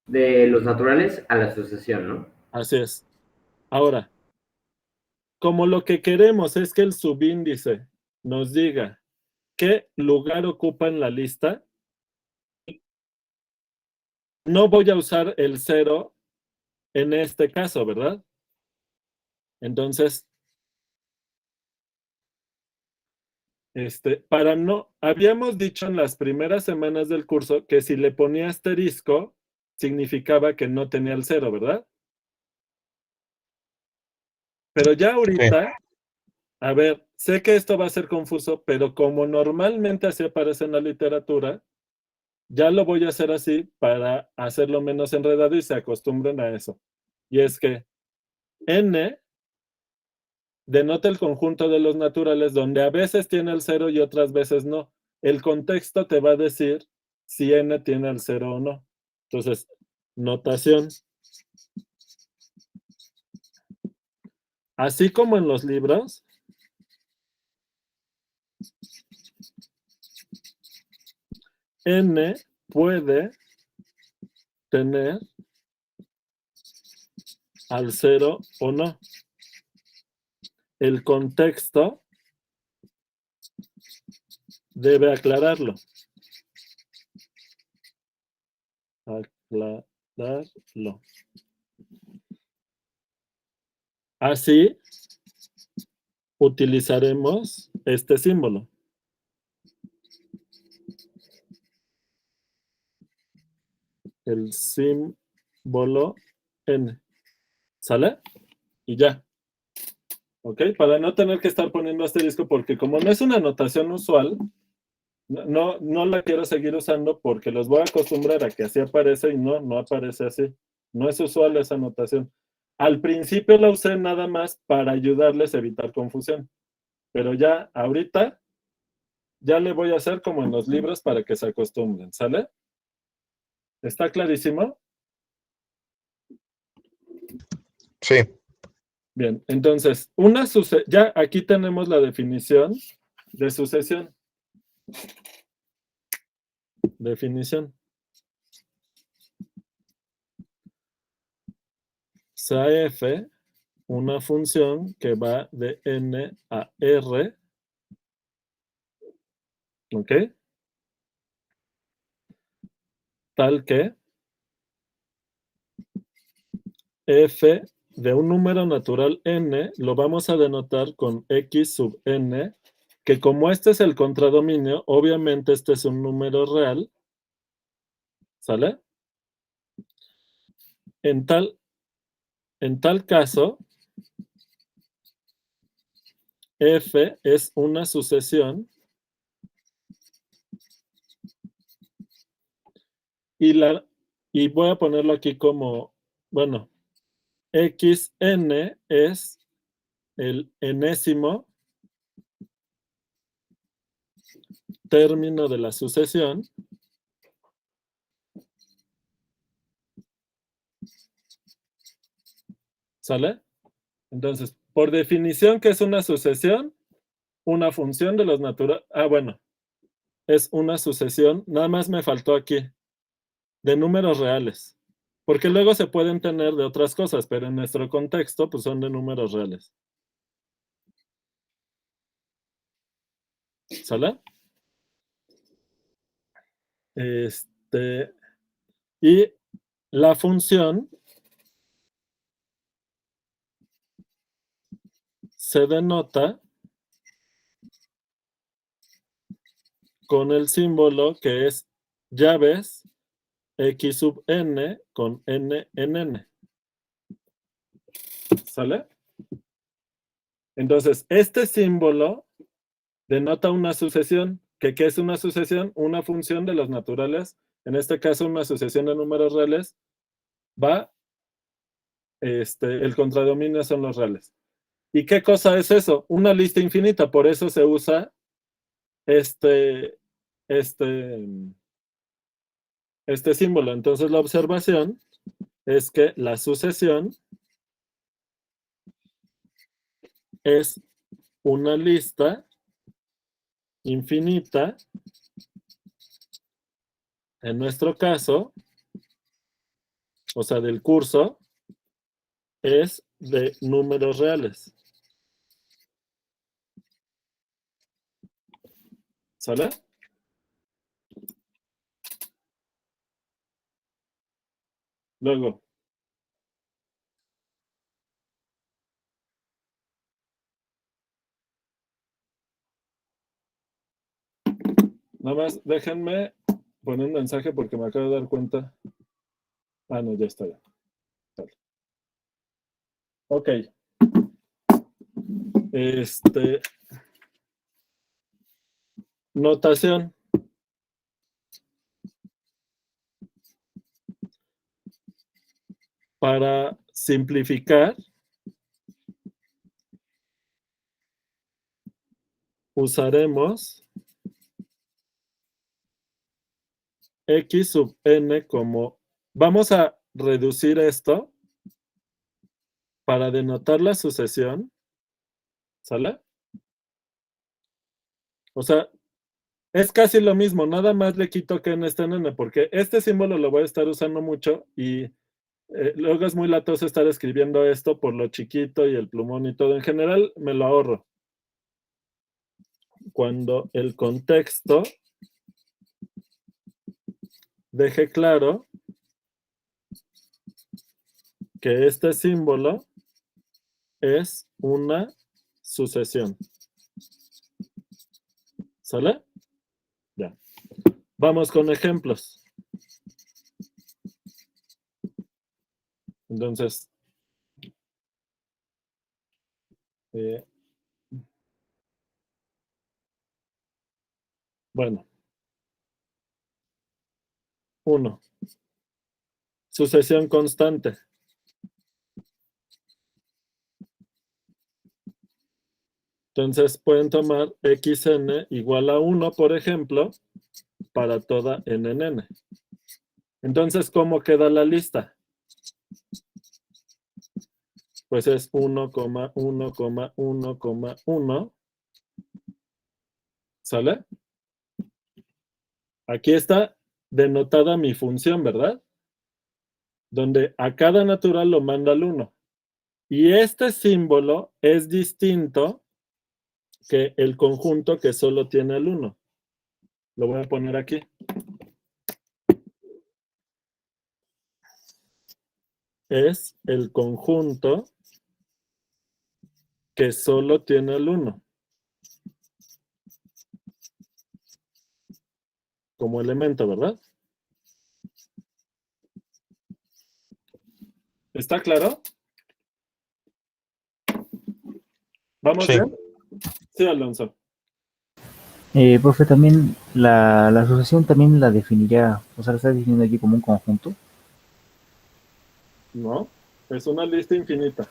De los naturales a la sucesión, ¿no? Así es. Ahora, como lo que queremos es que el subíndice nos diga qué lugar ocupa en la lista, no voy a usar el 0 en este caso, ¿verdad? Entonces, para no, habíamos dicho en las primeras semanas del curso que si le ponía asterisco, significaba que no tenía el 0, ¿verdad? Pero ya ahorita, a ver, sé que esto va a ser confuso, pero como normalmente así aparece en la literatura, ya lo voy a hacer así para hacerlo menos enredado y se acostumbren a eso. Y es que N denota el conjunto de los naturales donde a veces tiene el 0 y otras veces no. El contexto te va a decir si N tiene el 0 o no. Entonces, notación. Así como en los libros, N puede tener al 0 o no. El contexto debe aclararlo. Aclararlo. Así utilizaremos este símbolo. El símbolo N. ¿Sale? Y ya. ¿Ok? Para no tener que estar poniendo asterisco, porque como no es una notación usual, no la quiero seguir usando porque los voy a acostumbrar a que así aparece y no aparece así. No es usual esa notación. Al principio la usé nada más para ayudarles a evitar confusión. Pero ya, ahorita, ya le voy a hacer como en los libros para que se acostumbren. ¿Sale? ¿Está clarísimo? Sí. Bien, entonces, ya aquí tenemos la definición de sucesión. Definición. Sea f una función que va de n a r, ¿ok? Tal que f de un número natural n lo vamos a denotar con x sub n, que como este es el contradominio, obviamente este es un número real, ¿sale? En tal caso, f es una sucesión y voy a ponerlo aquí como, bueno, xn es el enésimo término de la sucesión ¿sale? Entonces, por definición, ¿qué es una sucesión? Una función de los naturales. Ah, bueno. es una sucesión, nada más me faltó aquí, de números reales. Porque luego se pueden tener de otras cosas, pero en nuestro contexto, pues son de números reales. ¿Sale? Y la función se denota con el símbolo que es llaves x sub n con n en n. ¿Sale? Entonces, este símbolo denota una sucesión. ¿Qué es una sucesión? Una función de los naturales, en este caso una sucesión de números reales, va, el contradominio son los reales. ¿Y qué cosa es eso? Una lista infinita, por eso se usa este símbolo. Entonces la observación es que la sucesión es una lista infinita, en nuestro caso, o sea, del curso, es de números reales. ¿Sale? Luego, nada más déjenme poner un mensaje porque me acabo de dar cuenta. Ah, no, ya está ya. Vale. Ok. Notación. Para simplificar, usaremos x sub n como... Vamos a reducir esto para denotar la sucesión. ¿Sale? O sea, es casi lo mismo, nada más le quito que n está en n, porque este símbolo lo voy a estar usando mucho y luego es muy latoso estar escribiendo esto por lo chiquito y el plumón y todo. En general me lo ahorro. Cuando el contexto deje claro que este símbolo es una sucesión. ¿Sale? Ya. Vamos con ejemplos. Entonces, bueno. 1. Sucesión constante. Entonces pueden tomar xn igual a 1, por ejemplo, para toda n en n. Entonces, ¿cómo queda la lista? Pues es 1,1,1,1. ¿Sale? Aquí está denotada mi función, ¿verdad? Donde a cada natural lo manda al 1. Y este símbolo es distinto que el conjunto que solo tiene el 1. Lo voy a poner aquí. Es el conjunto que solo tiene el 1 como elemento, ¿verdad? ¿Está claro? ¿Vamos Sí. bien? Sí, Alonso. Profe, también la asociación también la definiría, o sea, la está definiendo aquí como un conjunto. No, es una lista infinita.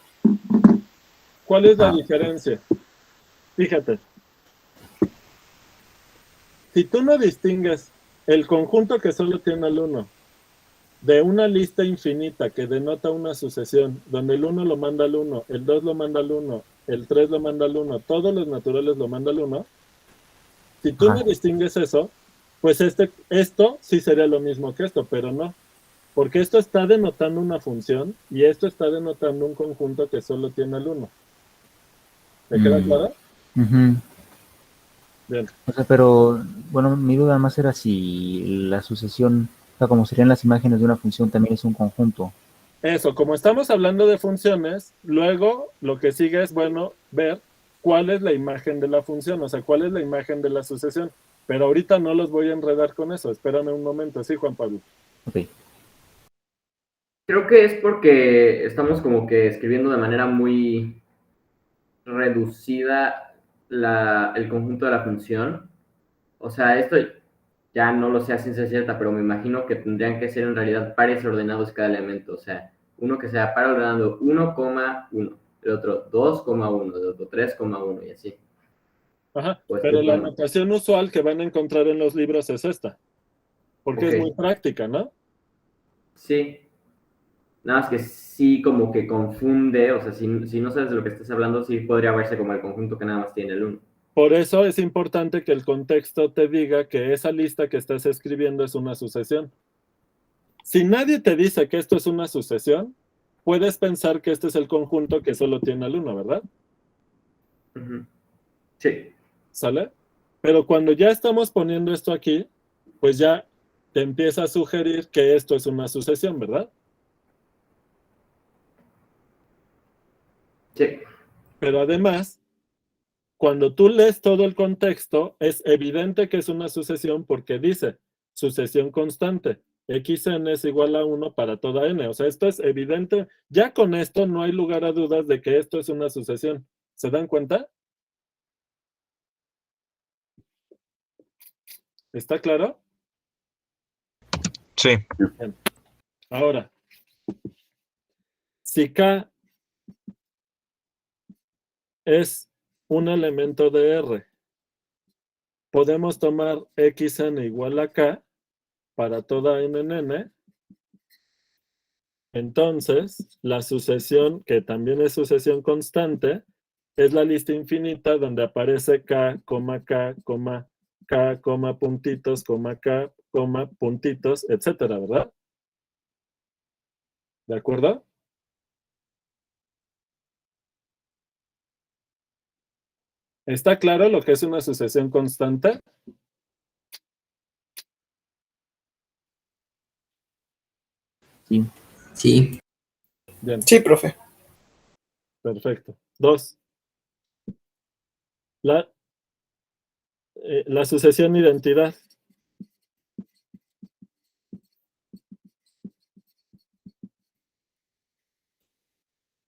¿Cuál es la diferencia? Fíjate. Si tú no distingues el conjunto que solo tiene el 1 de una lista infinita que denota una sucesión, donde el 1 lo manda al 1, el 2 lo manda al 1, el 3 lo manda al 1, todos los naturales lo manda al 1, si tú no distingues eso, pues esto sí sería lo mismo que esto, pero no. Porque esto está denotando una función y esto está denotando un conjunto que solo tiene el 1. ¿Te queda claro? Ujú. Bien. O sea, pero, bueno, mi duda más era si la sucesión, o sea, como serían las imágenes de una función, también es un conjunto. Eso, como estamos hablando de funciones, luego lo que sigue es, bueno, ver cuál es la imagen de la función, o sea, cuál es la imagen de la sucesión. Pero ahorita no los voy a enredar con eso, espérame un momento, sí, Juan Pablo. Ok. Creo que es porque estamos como que escribiendo de manera muy reducida el conjunto de la función. O sea, esto ya no lo sé a ciencia cierta, pero me imagino que tendrían que ser en realidad pares ordenados cada elemento. O sea, uno que sea par ordenado 1,1, el otro 2,1, el otro 3,1 y así. Ajá, O pero la estoy mal. notación usual que van a encontrar en los libros es esta, porque Ok. es muy práctica, ¿no? Sí. Nada más que sí como que confunde, o sea, si no sabes de lo que estás hablando, sí podría verse como el conjunto que nada más tiene el 1. Por eso es importante que el contexto te diga que esa lista que estás escribiendo es una sucesión. Si nadie te dice que esto es una sucesión, puedes pensar que este es el conjunto que solo tiene el 1, ¿verdad? Sí. ¿Sale? Pero cuando ya estamos poniendo esto aquí, pues ya te empieza a sugerir que esto es una sucesión, ¿verdad? Sí. Pero además, cuando tú lees todo el contexto, es evidente que es una sucesión porque dice sucesión constante. Xn es igual a 1 para toda n. O sea, esto es evidente. Ya con esto no hay lugar a dudas de que esto es una sucesión. ¿Se dan cuenta? ¿Está claro? Sí. Bien. Ahora, si K es un elemento de R, podemos tomar Xn igual a K para toda n en n. Entonces, la sucesión, que también es sucesión constante, es la lista infinita donde aparece K, K, K, puntitos, K, puntitos, etcétera, ¿verdad? ¿De acuerdo? ¿Está claro lo que es una sucesión constante? Sí. Sí. Bien. Sí, profe. Perfecto. 2. La sucesión identidad.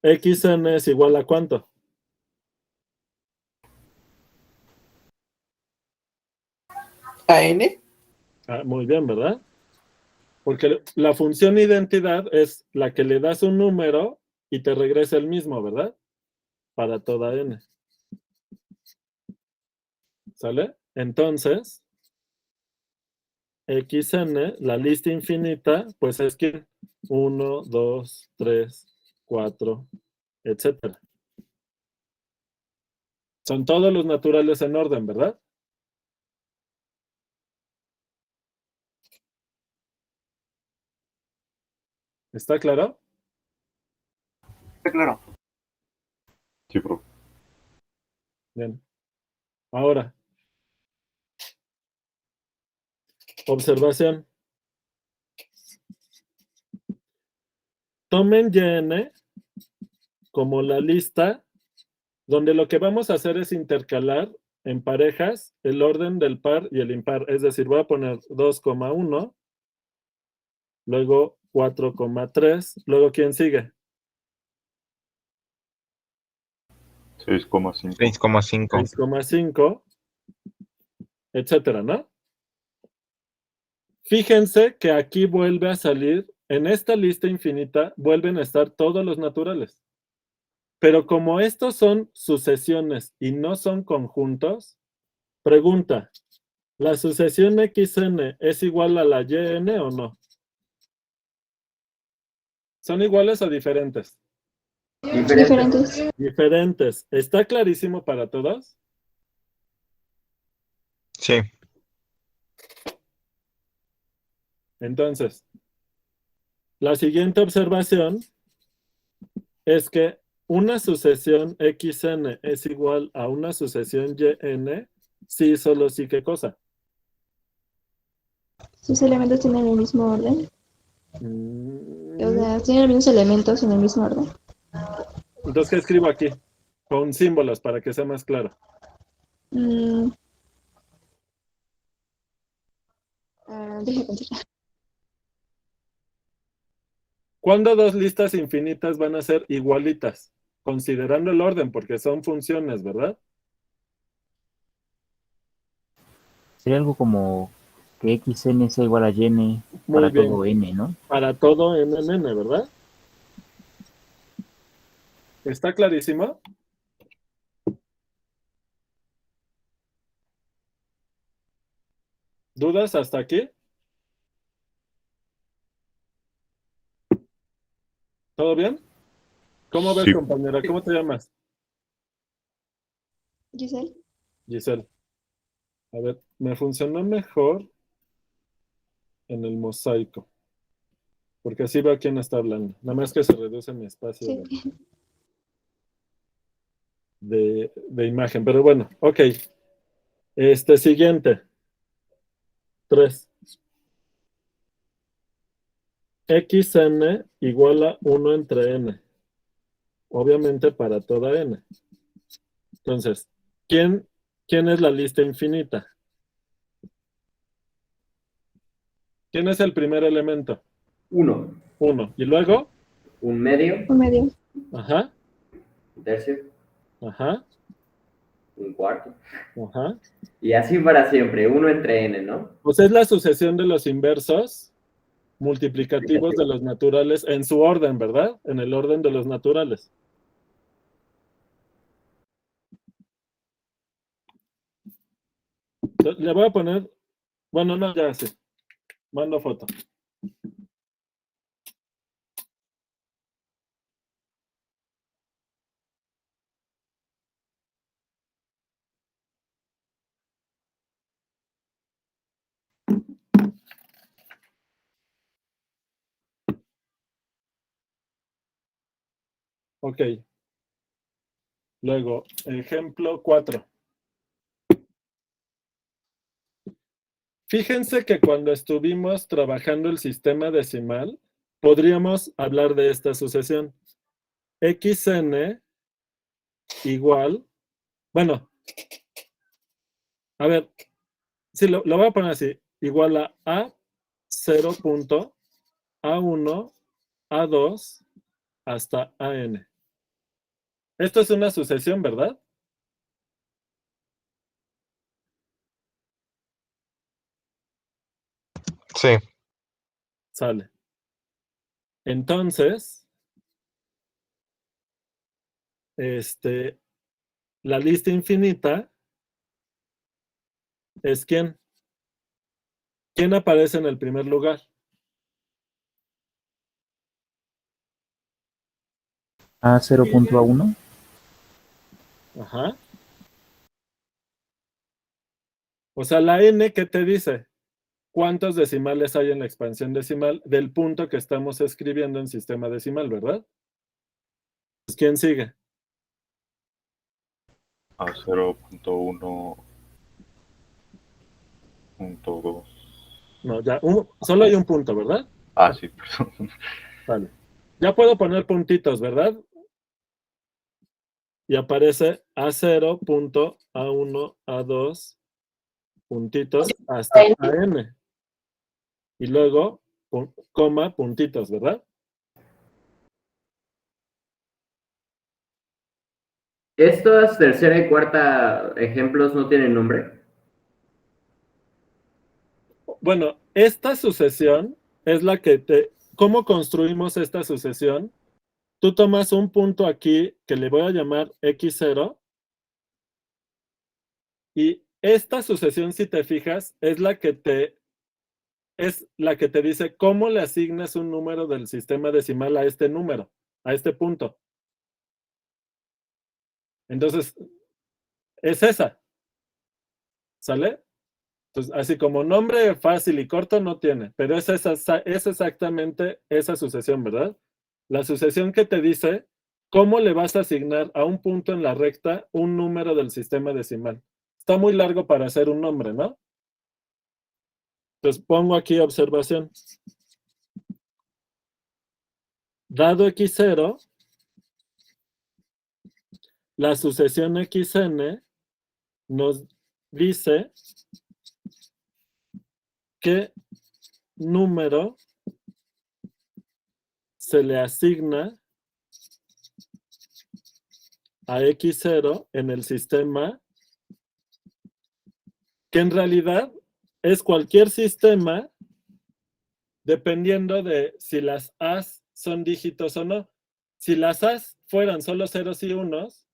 Xn es igual a ¿cuánto? ¿A n? Muy bien, ¿verdad? Porque la función identidad es la que le das un número y te regresa el mismo, ¿verdad? Para toda n. ¿Sale? Entonces, Xn, la lista infinita, pues es que 1, 2, 3, 4, etcétera. Son todos los naturales en orden, ¿verdad? ¿Está claro? Está claro. Sí, profe. Bien. Ahora, observación. Tomen Yn como la lista donde lo que vamos a hacer es intercalar en parejas el orden del par y el impar. Es decir, voy a poner 2,1, luego 4,3, luego ¿quién sigue? 6,5. 6,5. 6,5, etcétera, ¿no? Fíjense que aquí vuelve a salir, en esta lista infinita, vuelven a estar todos los naturales. Pero como estos son sucesiones y no son conjuntos, pregunta, ¿la sucesión Xn es igual a la Yn o no? ¿Son iguales o diferentes? Diferentes. Diferentes. ¿Está clarísimo para todos? Sí. Entonces, la siguiente observación es que una sucesión xn es igual a una sucesión yn, sí, solo sí, ¿qué cosa? ¿Sus elementos tienen el mismo orden? Mm, O sea, ¿tienen los mismos elementos en el mismo orden? Entonces, ¿qué escribo aquí? Con símbolos para que sea más claro. Deja continuar. ¿Cuándo dos listas infinitas van a ser igualitas? Considerando el orden, porque son funciones, ¿verdad? Sería algo como que xn sea igual a yn Muy para bien. todo n, ¿no? Para todo n, ¿verdad? ¿Está clarísimo? ¿Dudas hasta aquí? ¿Todo bien? ¿Cómo ves, Sí. compañera? ¿Cómo te llamas? Giselle. Giselle. A ver, me funcionó mejor en el mosaico. Porque así veo quién está hablando. Nada más que se reduce mi espacio Sí. de imagen. Pero bueno, ok. Siguiente. 3. xn igual a 1 entre n. Obviamente para toda n. Entonces, ¿quién es la lista infinita? ¿Quién es el primer elemento? 1. 1. ¿Y luego? Un medio. Un medio. Ajá. Un tercio. Ajá. Un cuarto. Ajá. Y así para siempre, 1 entre n, ¿no? Pues es la sucesión de los inversos multiplicativos de los naturales en su orden, ¿verdad? En el orden de los naturales. Le voy a poner, bueno, no, ya sí. Mando foto. Ok. Luego, ejemplo 4. Fíjense que cuando estuvimos trabajando el sistema decimal, podríamos hablar de esta sucesión. xn igual, bueno, a ver, sí, lo voy a poner así, igual a A0. A1, A2, hasta AN. Esto es una sucesión, ¿verdad? Sí. Sale. Entonces, la lista infinita es ¿quién? ¿Quién aparece en el primer lugar? A0.A1. Ajá. O sea, la n, ¿qué te dice? ¿Cuántos decimales hay en la expansión decimal del punto que estamos escribiendo en sistema decimal, verdad? Pues, ¿quién sigue? A 0.1.2. No, ya, solo hay un punto, ¿verdad? Ah, sí, perdón. Vale. Ya puedo poner puntitos, ¿verdad? Y aparece A0, punto, A1, A2, puntitos, hasta AN. Y luego, coma, puntitos, ¿verdad? ¿Estas tercera y cuarta ejemplos no tienen nombre? Bueno, esta sucesión es la que ¿cómo construimos esta sucesión? Tú tomas un punto aquí que le voy a llamar X0. Y esta sucesión, si te fijas, es la que te dice cómo le asignas un número del sistema decimal a este número, a este punto. Entonces, es esa. ¿Sale? Entonces, así como nombre fácil y corto no tiene, pero es exactamente esa sucesión, ¿verdad? La sucesión que te dice cómo le vas a asignar a un punto en la recta un número del sistema decimal. Está muy largo para hacer un nombre, ¿no? Entonces pongo aquí observación. Dado x0, la sucesión xn nos dice qué número se le asigna a x0 en el sistema, que en realidad es cualquier sistema dependiendo de si las A's son dígitos o no. Si las A's fueran solo ceros y unos,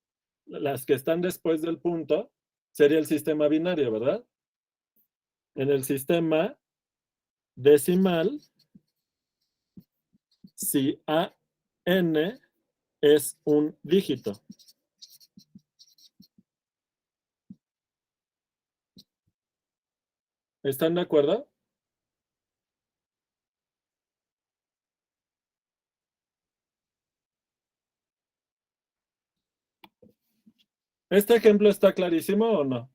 las que están después del punto, sería el sistema binario, ¿verdad? En el sistema decimal, si AN es un dígito. ¿Están de acuerdo? ¿Este ejemplo está clarísimo o no?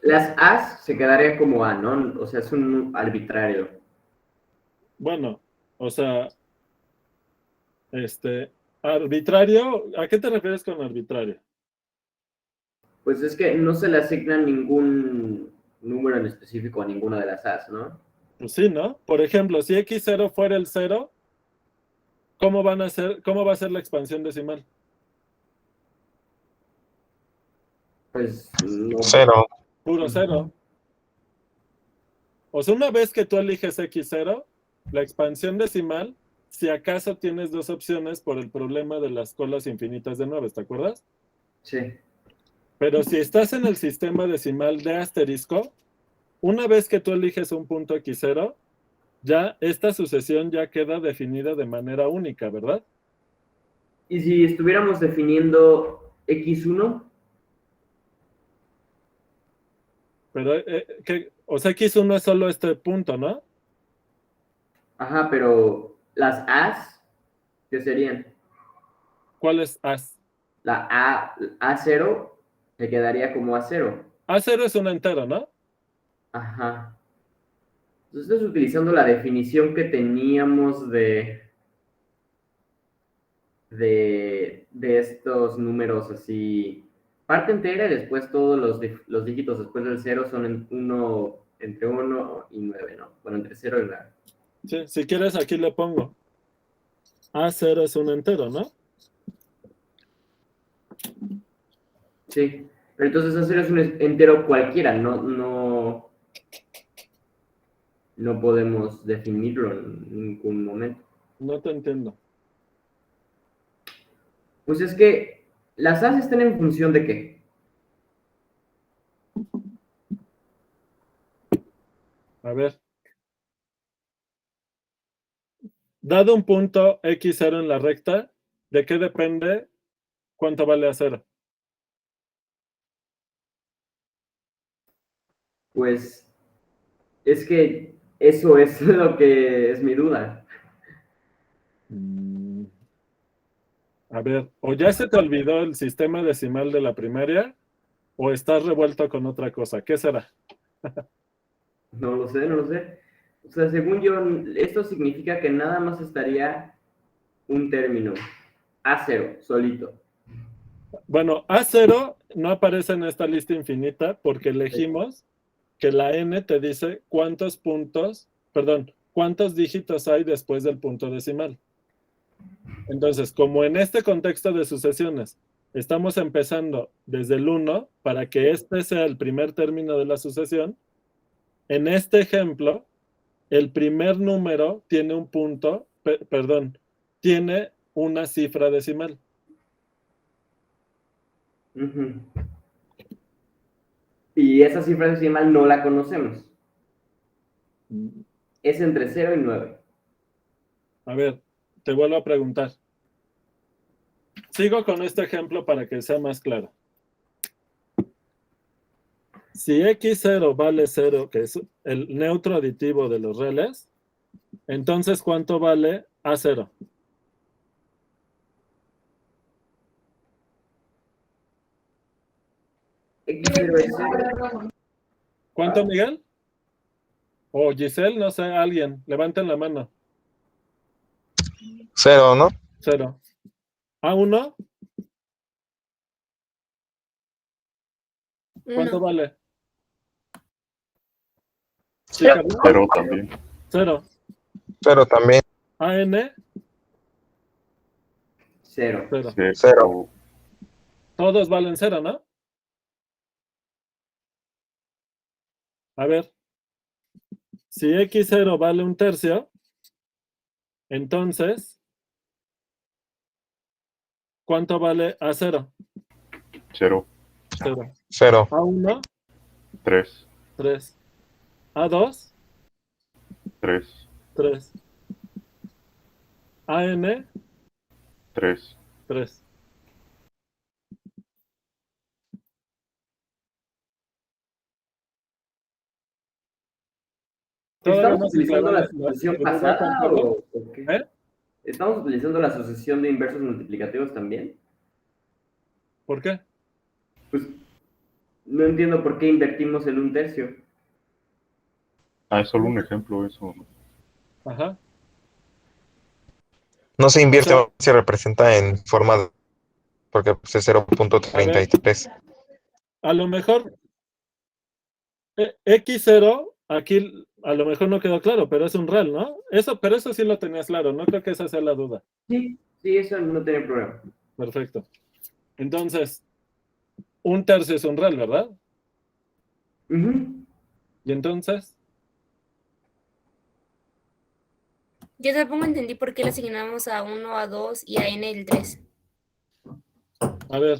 Las A's se quedaría como A, ¿no? O sea, es un arbitrario. Bueno, o sea, arbitrario, ¿a qué te refieres con arbitrario? Pues es que no se le asigna ningún número en específico a ninguna de las A's, ¿no? Pues sí, ¿no? Por ejemplo, si x0 fuera el 0, ¿cómo va a ser la expansión decimal? Pues no. 0. Puro 0. O sea, una vez que tú eliges x0, la expansión decimal, si acaso tienes dos opciones por el problema de las colas infinitas de 9, ¿te acuerdas? Sí. Pero si estás en el sistema decimal de asterisco, una vez que tú eliges un punto x0, ya esta sucesión ya queda definida de manera única, ¿verdad? ¿Y si estuviéramos definiendo x1? Pero, o sea, x1 es solo este punto, ¿no? Ajá, pero las A's, ¿qué serían? ¿Cuáles A's? La A0 se quedaría como A0. A0 es un entero, ¿no? Ajá. Entonces estás utilizando la definición que teníamos de estos números así, parte entera y después todos los dígitos después del 0 son entre 1 y 9, ¿no? Bueno, entre 0 y 9. Sí, si quieres aquí le pongo. A0 es un entero, ¿no? Sí, pero entonces A0 es un entero cualquiera, no podemos definirlo en ningún momento. No te entiendo. Pues es que las A's están en función de ¿qué? A ver. Dado un punto x0 en la recta, ¿de qué depende cuánto vale A0? Pues es que eso es lo que es mi duda. A ver, o ya se te olvidó el sistema decimal de la primaria, o estás revuelto con otra cosa. ¿Qué será? No lo sé. O sea, según yo, esto significa que nada más estaría un término, A0, solito. Bueno, A0 no aparece en esta lista infinita porque elegimos que la n te dice cuántos dígitos hay después del punto decimal. Entonces, como en este contexto de sucesiones estamos empezando desde el 1 para que este sea el primer término de la sucesión, en este ejemplo, el primer número tiene un punto, tiene una cifra decimal. Uh-huh. Y esa cifra decimal no la conocemos. Es entre 0 y 9. A ver, te vuelvo a preguntar. Sigo con este ejemplo para que sea más claro. Si x0 vale 0, que es el neutro aditivo de los reales, entonces ¿cuánto vale a0? X0 es 0. ¿Cuánto, Miguel? O Giselle, no sé, alguien, levanten la mano. 0, ¿no? 0. ¿A1? ¿Cuánto 1. vale? Sí, Cero. Carlos. 0 también. 0. 0 también. ¿AN? 0. 0. 0. Todos valen 0, ¿no? A ver. Si x0 vale 1/3, entonces, ¿cuánto vale a0? 0. 0. 0. ¿A1? 3. 3. ¿A2? 3. 3. ¿AN? 3. 3. Todavía ¿Estamos no se utilizando aclara la sucesión duda, Juan pasada Pablo. o qué? ¿Eh? ¿Estamos utilizando la sucesión de inversos multiplicativos también? ¿Por qué? Pues no entiendo por qué invertimos el 1/3. Ah, es solo un ejemplo eso. Ajá. No se invierte, O sea, se representa en forma de, porque pues, es A ver, 0.33. a lo mejor x0, aquí a lo mejor no quedó claro, pero es un real, ¿no? Pero eso sí lo tenías claro, no creo que esa sea la duda. Sí, sí, eso no tiene problema. Perfecto. Entonces, 1/3 es un real, ¿verdad? Ujú. Y entonces, Yo tampoco entendí por qué le asignamos a 1, a 2 y a n el 3. a ver,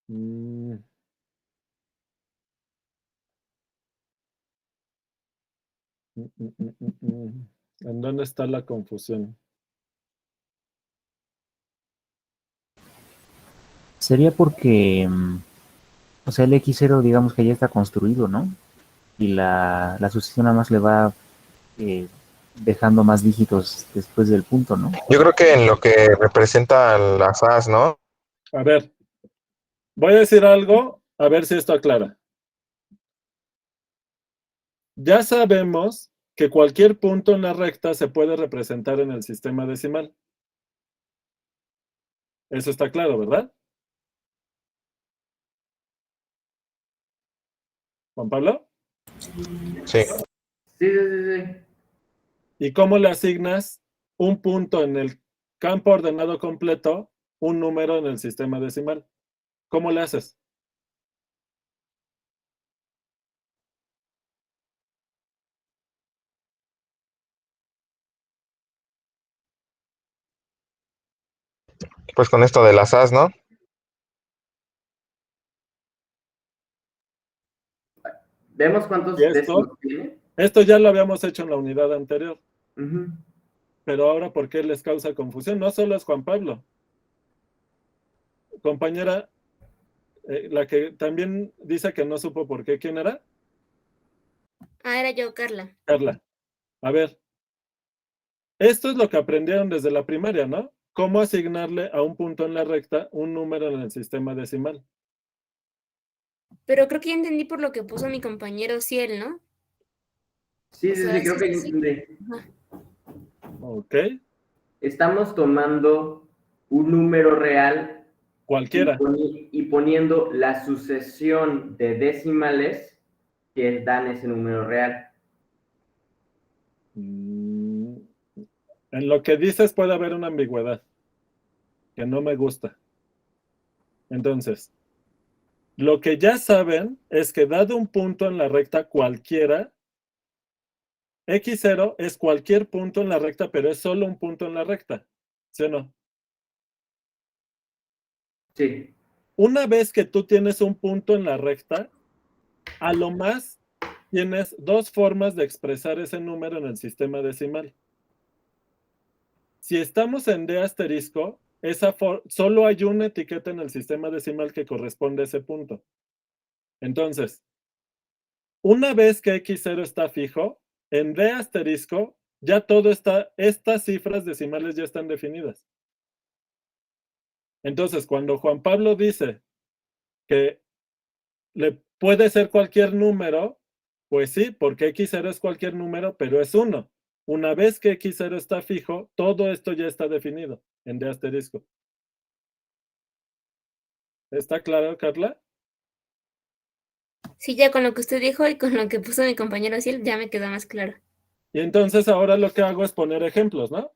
mm, ¿en dónde está la confusión? Sería porque, o sea, el X0 digamos que ya está construido, ¿no? Y la sucesión nada más le va dejando más dígitos después del punto, ¿no? Yo creo que en lo que representa las as, ¿no? A ver, voy a decir algo, a ver si esto aclara. Ya sabemos que cualquier punto en la recta se puede representar en el sistema decimal. Eso está claro, ¿verdad? ¿Juan Pablo? Sí. Sí. ¿Y cómo le asignas un punto en el campo ordenado completo, un número en el sistema decimal? ¿Cómo le haces? Pues con esto de las as, ¿no? ¿Vemos ¿Y cuántos esto? décimos tiene? Esto ya lo habíamos hecho en la unidad anterior. Ujú. Pero ahora, ¿por qué les causa confusión? No solo es Juan Pablo. Compañera, la que también dice que no supo por qué, ¿quién era? Ah, era yo, Carla. Carla. A ver, esto es lo que aprendieron desde la primaria, ¿no? ¿Cómo asignarle a un punto en la recta un número en el sistema decimal? Pero creo que ya entendí por lo que puso mi compañero Ciel, ¿no? Sí, O sea, creo que ya entendí. Ajá. Ok. Estamos tomando un número real Cualquiera. y poniendo la sucesión de decimales que dan ese número real. En lo que dices puede haber una ambigüedad que no me gusta. Entonces, lo que ya saben es que dado un punto en la recta cualquiera, x0 es cualquier punto en la recta, pero es solo un punto en la recta. ¿Sí o no? Sí. Una vez que tú tienes un punto en la recta, a lo más tienes dos formas de expresar ese número en el sistema decimal. Si estamos en D asterisco, solo hay una etiqueta en el sistema decimal que corresponde a ese punto. Entonces, una vez que X0 está fijo, en D asterisco, ya estas cifras decimales ya están definidas. Entonces, cuando Juan Pablo dice que le puede ser cualquier número, pues sí, porque X0 es cualquier número, pero es 1. Una vez que X0 está fijo, todo esto ya está definido en D asterisco. ¿Está claro, Carla? Sí, ya con lo que usted dijo y con lo que puso mi compañero Ciel, ya me quedó más claro. Y entonces ahora lo que hago es poner ejemplos, ¿no?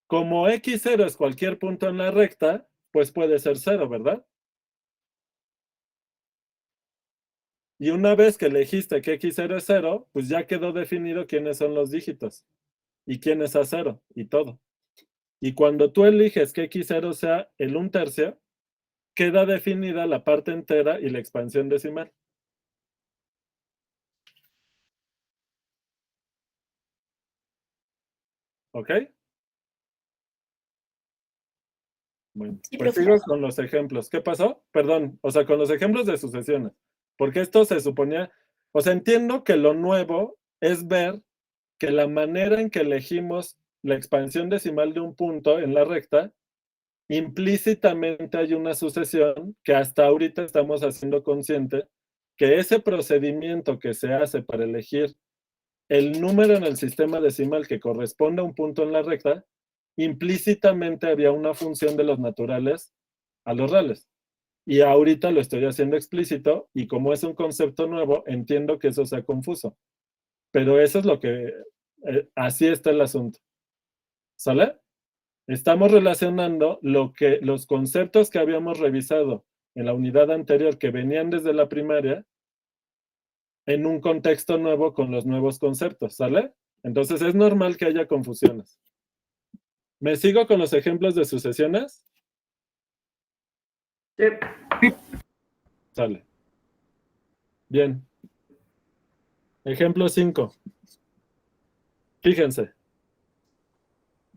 Como X0 es cualquier punto en la recta, pues puede ser 0, ¿verdad? Y una vez que elegiste que X0 es 0, pues ya quedó definido quiénes son los dígitos. Y quién es A0, y todo. Y cuando tú eliges que X0 sea el 1/3, queda definida la parte entera y la expansión decimal. ¿Ok? Bueno, Sí, pues profe. sigo con los ejemplos. ¿Qué pasó? Perdón, o sea, con los ejemplos de sucesiones. Porque esto se suponía, o sea, entiendo que lo nuevo es ver que la manera en que elegimos la expansión decimal de un punto en la recta, implícitamente hay una sucesión que hasta ahorita estamos haciendo consciente que ese procedimiento que se hace para elegir el número en el sistema decimal que corresponde a un punto en la recta, implícitamente había una función de los naturales a los reales. Y ahorita lo estoy haciendo explícito y como es un concepto nuevo, entiendo que eso sea confuso. Pero eso es lo que, así está el asunto. ¿Sale? Estamos relacionando los conceptos que habíamos revisado en la unidad anterior que venían desde la primaria en un contexto nuevo con los nuevos conceptos, ¿sale? Entonces es normal que haya confusiones. ¿Me sigo con los ejemplos de sucesiones? Sí. Sale. Bien. Ejemplo 5. Fíjense.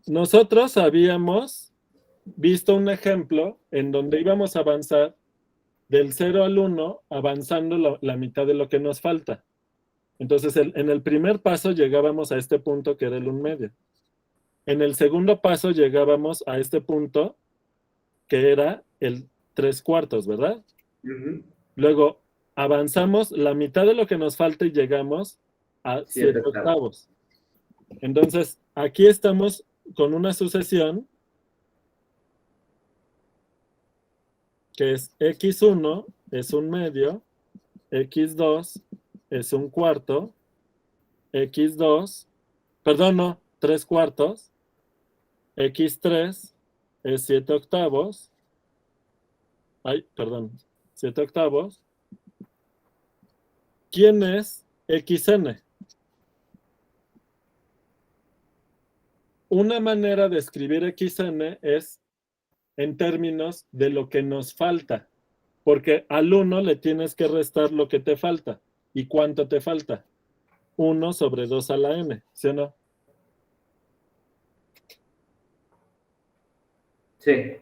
Nosotros habíamos visto un ejemplo en donde íbamos a avanzar del 0 al 1, avanzando la mitad de lo que nos falta. Entonces, en el primer paso llegábamos a este punto que era el 1/2. En el segundo paso llegábamos a este punto que era el 3/4, ¿verdad? Luego avanzamos la mitad de lo que nos falta y llegamos a 7/8. Entonces, aquí estamos con una sucesión que es X1 es 1/2, X2 es 1/4, X2, perdón, no, 3/4, X3 es 7/8, ay, perdón, 7/8. ¿Quién es XN? Una manera de escribir XN es en términos de lo que nos falta, porque al 1 le tienes que restar lo que te falta. ¿Y cuánto te falta? 1 sobre 2 a la n, ¿sí o no? Sí.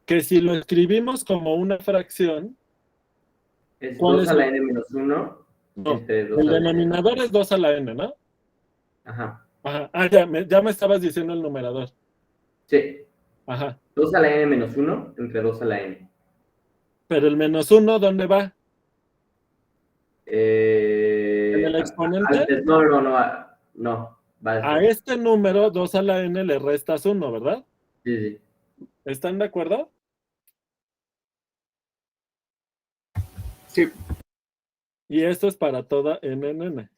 Que si lo escribimos como una fracción, Es ¿cuál 2 es a la n menos 1 No, entre 2 el a la n. denominador es 2 a la n, ¿no? Ajá. Ajá. Ah, ya me estabas diciendo el numerador. Sí. Ajá. 2 a la n menos 1 entre 2 a la n. Pero el menos 1, ¿dónde va? ¿En el exponente? No. Va A este número, 2 a la n, le restas 1, ¿verdad? Sí. ¿Están de acuerdo? Sí. Y esto es para toda n.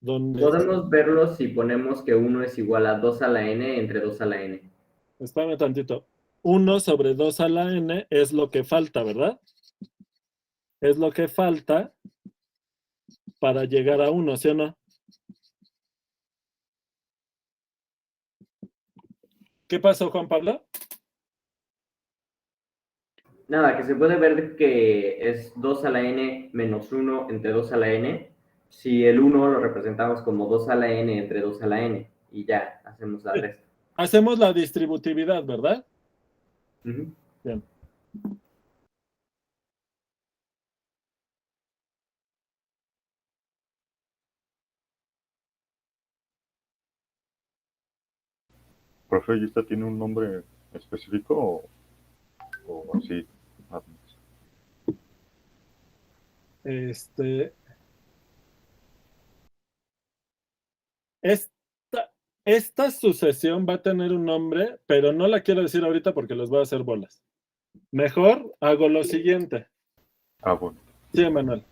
Donde, Podemos verlo si ponemos que 1 es igual a 2 a la n entre 2 a la n. espérame tantito. 1 sobre 2 a la n es lo que falta, ¿verdad? Es lo que falta para llegar a 1, ¿sí o no? ¿Qué pasó, Juan Pablo? Nada, que se puede ver que es 2 a la n menos 1 entre 2 a la n. Si el 1 lo representamos como 2 a la n entre 2 a la n. Y ya, hacemos la resta. hacemos la distributividad, ¿verdad? Ujú. Bien. Profe, ¿y esta tiene un nombre específico o así? nada más? Esta sucesión va a tener un nombre, pero no la quiero decir ahorita porque los voy a hacer bolas. Mejor hago lo siguiente. Ah, bueno. Sí, Emanuel.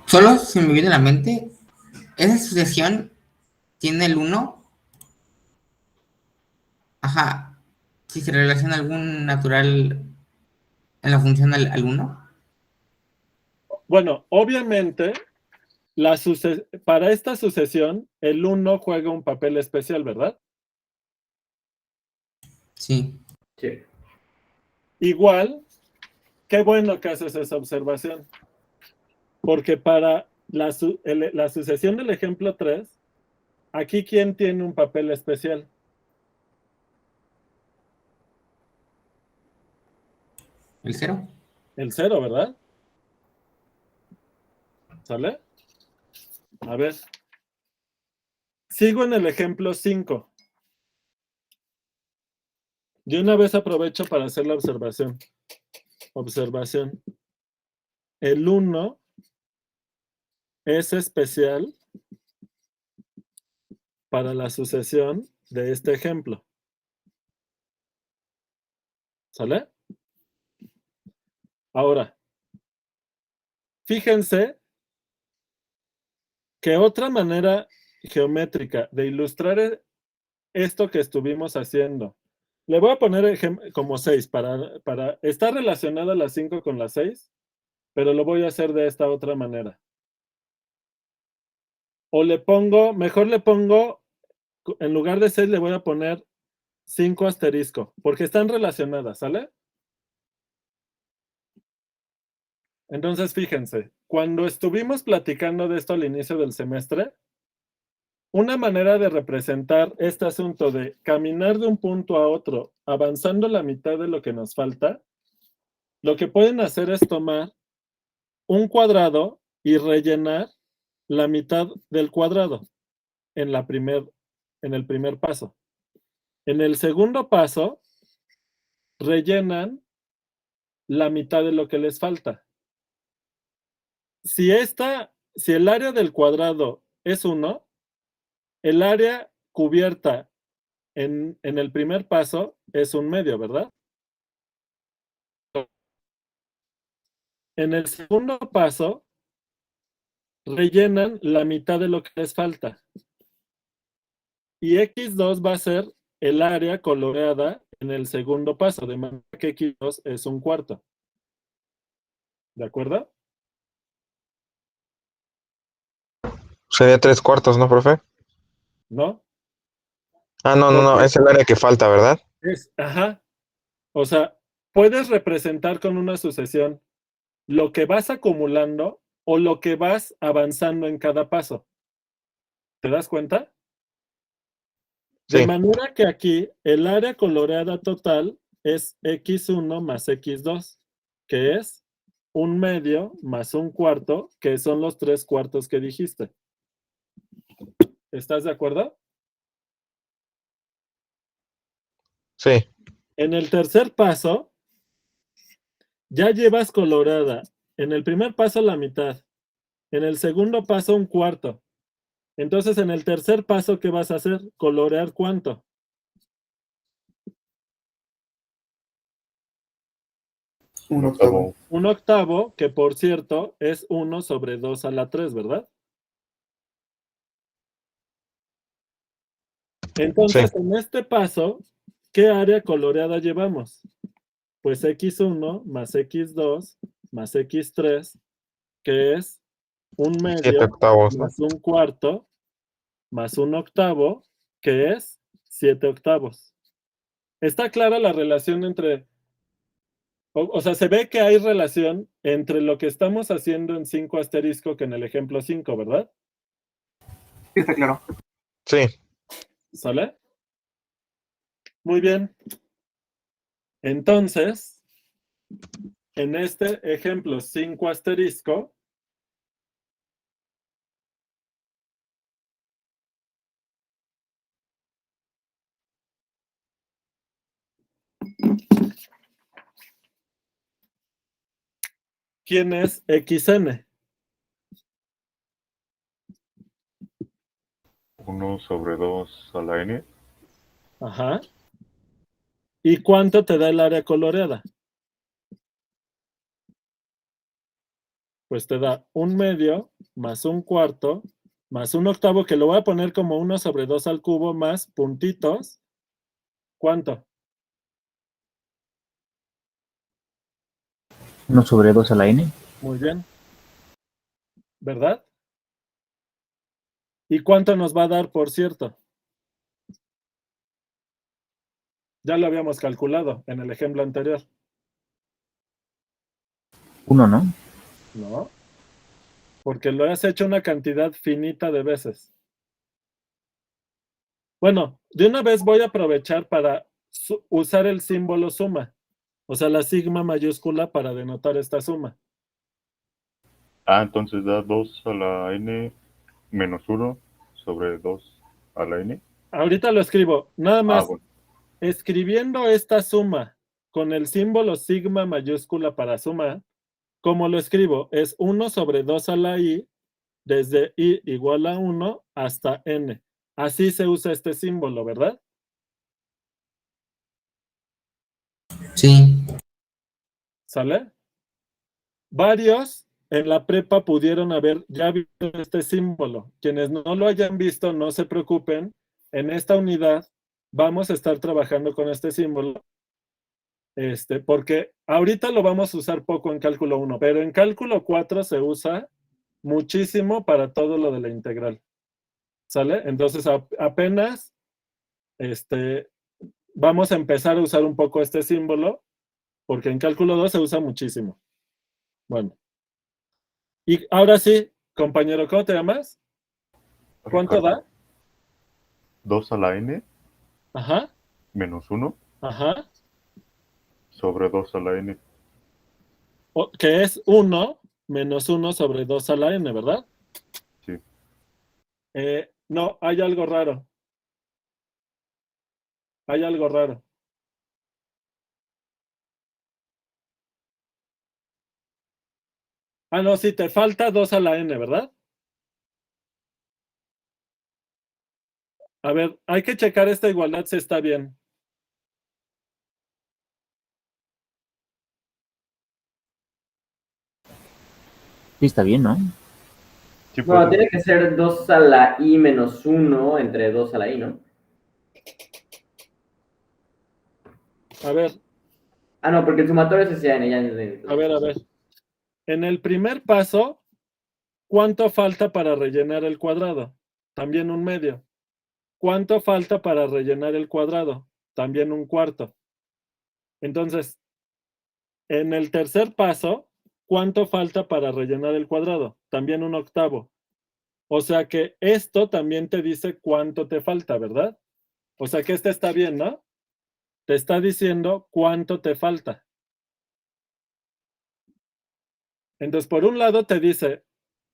Solo se me viene a la mente, esa sucesión tiene el 1. Ajá. Si se relaciona algún natural en la función al 1. Bueno, obviamente, para esta sucesión, el 1 juega un papel especial, ¿verdad? Sí. Sí. Igual, qué bueno que haces esa observación. Porque para la sucesión del ejemplo 3, aquí, ¿quién tiene un papel especial? ¿El 0? El 0, ¿verdad? ¿Sale? A ver. Sigo en el ejemplo 5. De una vez aprovecho para hacer la observación. Observación. El 1 es especial para la sucesión de este ejemplo. ¿Sale? Ahora, fíjense que otra manera geométrica de ilustrar esto que estuvimos haciendo, le voy a poner como 6 para estar relacionada la 5 con la 6, pero lo voy a hacer de esta otra manera. O mejor le pongo, en lugar de 6 le voy a poner 5 asterisco, porque están relacionadas, ¿sale? Entonces, fíjense, cuando estuvimos platicando de esto al inicio del semestre, una manera de representar este asunto de caminar de un punto a otro, avanzando la mitad de lo que nos falta, lo que pueden hacer es tomar un cuadrado y rellenar la mitad del cuadrado en el primer paso. En el segundo paso, rellenan la mitad de lo que les falta. Si el área del cuadrado es 1, el área cubierta en el primer paso es 1/2, ¿verdad? En el segundo paso, rellenan la mitad de lo que les falta. Y X2 va a ser el área coloreada en el segundo paso, de manera que X2 es 1/4. ¿De acuerdo? Sería 3/4, ¿no, profe? ¿No? Ah, no, es el área que falta, ¿verdad? Ajá. O sea, puedes representar con una sucesión lo que vas acumulando o lo que vas avanzando en cada paso. ¿Te das cuenta? De Sí. manera que aquí el área coloreada total es X1 más X2, que es 1/2 más 1/4, que son los 3/4 que dijiste. ¿Estás de acuerdo? Sí. En el tercer paso, ya llevas coloreada. En el primer paso la mitad. En el segundo paso 1/4. Entonces, en el tercer paso, ¿qué vas a hacer? ¿Colorear cuánto? 1/8. 1/8, que por cierto es 1 sobre 2 a la 3, ¿verdad? Entonces, en este paso, ¿qué área coloreada llevamos? Pues X1 más X2 más X3, que es 1/2 7/8, ¿no? más 1/4 más 1/8, que es 7/8. ¿Está clara la relación entre... O sea, se ve que hay relación entre lo que estamos haciendo en 5 asterisco que en el ejemplo 5, ¿verdad? Sí, está claro. Sí. ¿Sale? Muy bien. Entonces, en este ejemplo 5 asterisco, ¿quién es XN? 1 sobre 2 a la n. Ajá. ¿Y cuánto te da el área coloreada? Pues te da 1/2 más 1/4 más 1/8, que lo voy a poner como 1 sobre 2 al cubo más puntitos. ¿Cuánto? 1 sobre 2 a la n. Muy bien. ¿Verdad? ¿Y cuánto nos va a dar, por cierto? Ya lo habíamos calculado en el ejemplo anterior. 1, ¿no? No, porque lo has hecho una cantidad finita de veces. Bueno, de una vez voy a aprovechar para usar el símbolo suma, o sea, la sigma mayúscula para denotar esta suma. Ah, entonces da 2 a la n menos 1 sobre 2 a la n. Ahorita lo escribo, nada más Bueno. escribiendo esta suma con el símbolo sigma mayúscula para sumar, ¿cómo lo escribo? Es 1 sobre 2 a la i, desde i igual a 1 hasta n. Así se usa este símbolo, ¿verdad? Sí. ¿Sale? Varios en la prepa pudieron haber ya visto este símbolo. Quienes no lo hayan visto, no se preocupen. En esta unidad vamos a estar trabajando con este símbolo. Porque ahorita lo vamos a usar poco en cálculo 1, pero en cálculo 4 se usa muchísimo para todo lo de la integral. ¿Sale? Entonces apenas vamos a empezar a usar un poco este símbolo, porque en cálculo 2 se usa muchísimo. Bueno. Y ahora sí, compañero, ¿cómo te llamas? ¿Cuánto da? 2 a la n Ajá, menos 1 ajá. sobre 2 a la n. Que es 1 menos 1 sobre 2 a la n, ¿verdad? Sí. No, hay algo raro. Hay algo raro. Ah, no, sí, te falta 2 a la n, ¿verdad? A ver, hay que checar esta igualdad si está bien. Sí, está bien, ¿no? Sí, Bueno, pues, tiene que ser 2 a la i menos 1 entre 2 a la i, ¿no? A ver, Ah, no, porque el sumatorio es ese ya. a ver. En el primer paso, ¿cuánto falta para rellenar el cuadrado? También 1/2. ¿Cuánto falta para rellenar el cuadrado? También 1/4. Entonces, en el tercer paso, ¿cuánto falta para rellenar el cuadrado? También 1/8. O sea que esto también te dice cuánto te falta, ¿verdad? O sea que este está bien, ¿no? Te está diciendo cuánto te falta. Entonces, por un lado te dice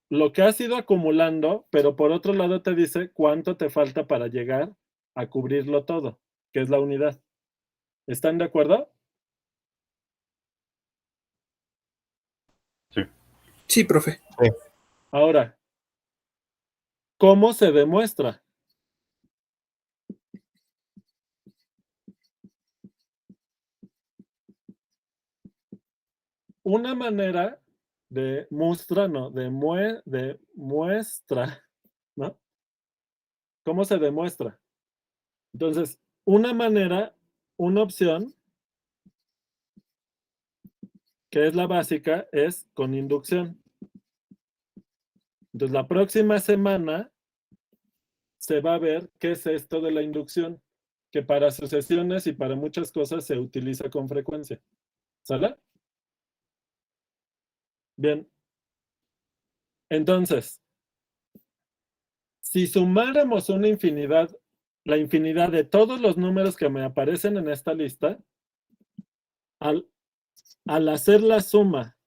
lo que has ido acumulando, pero por otro lado te dice cuánto te falta para llegar a cubrirlo todo, que es la unidad. ¿Están de acuerdo? sí. Sí, profe. Sí. Ahora, ¿cómo se demuestra? Una manera de muestra, no, de muestra, ¿no? ¿Cómo se demuestra? Entonces, una manera, una opción, que es la básica, es con inducción. Entonces, la próxima semana se va a ver qué es esto de la inducción, que para sucesiones y para muchas cosas se utiliza con frecuencia. ¿Sale? Bien. Entonces, Si sumáramos una infinidad, la infinidad de todos los números que me aparecen en esta lista, al hacer la suma,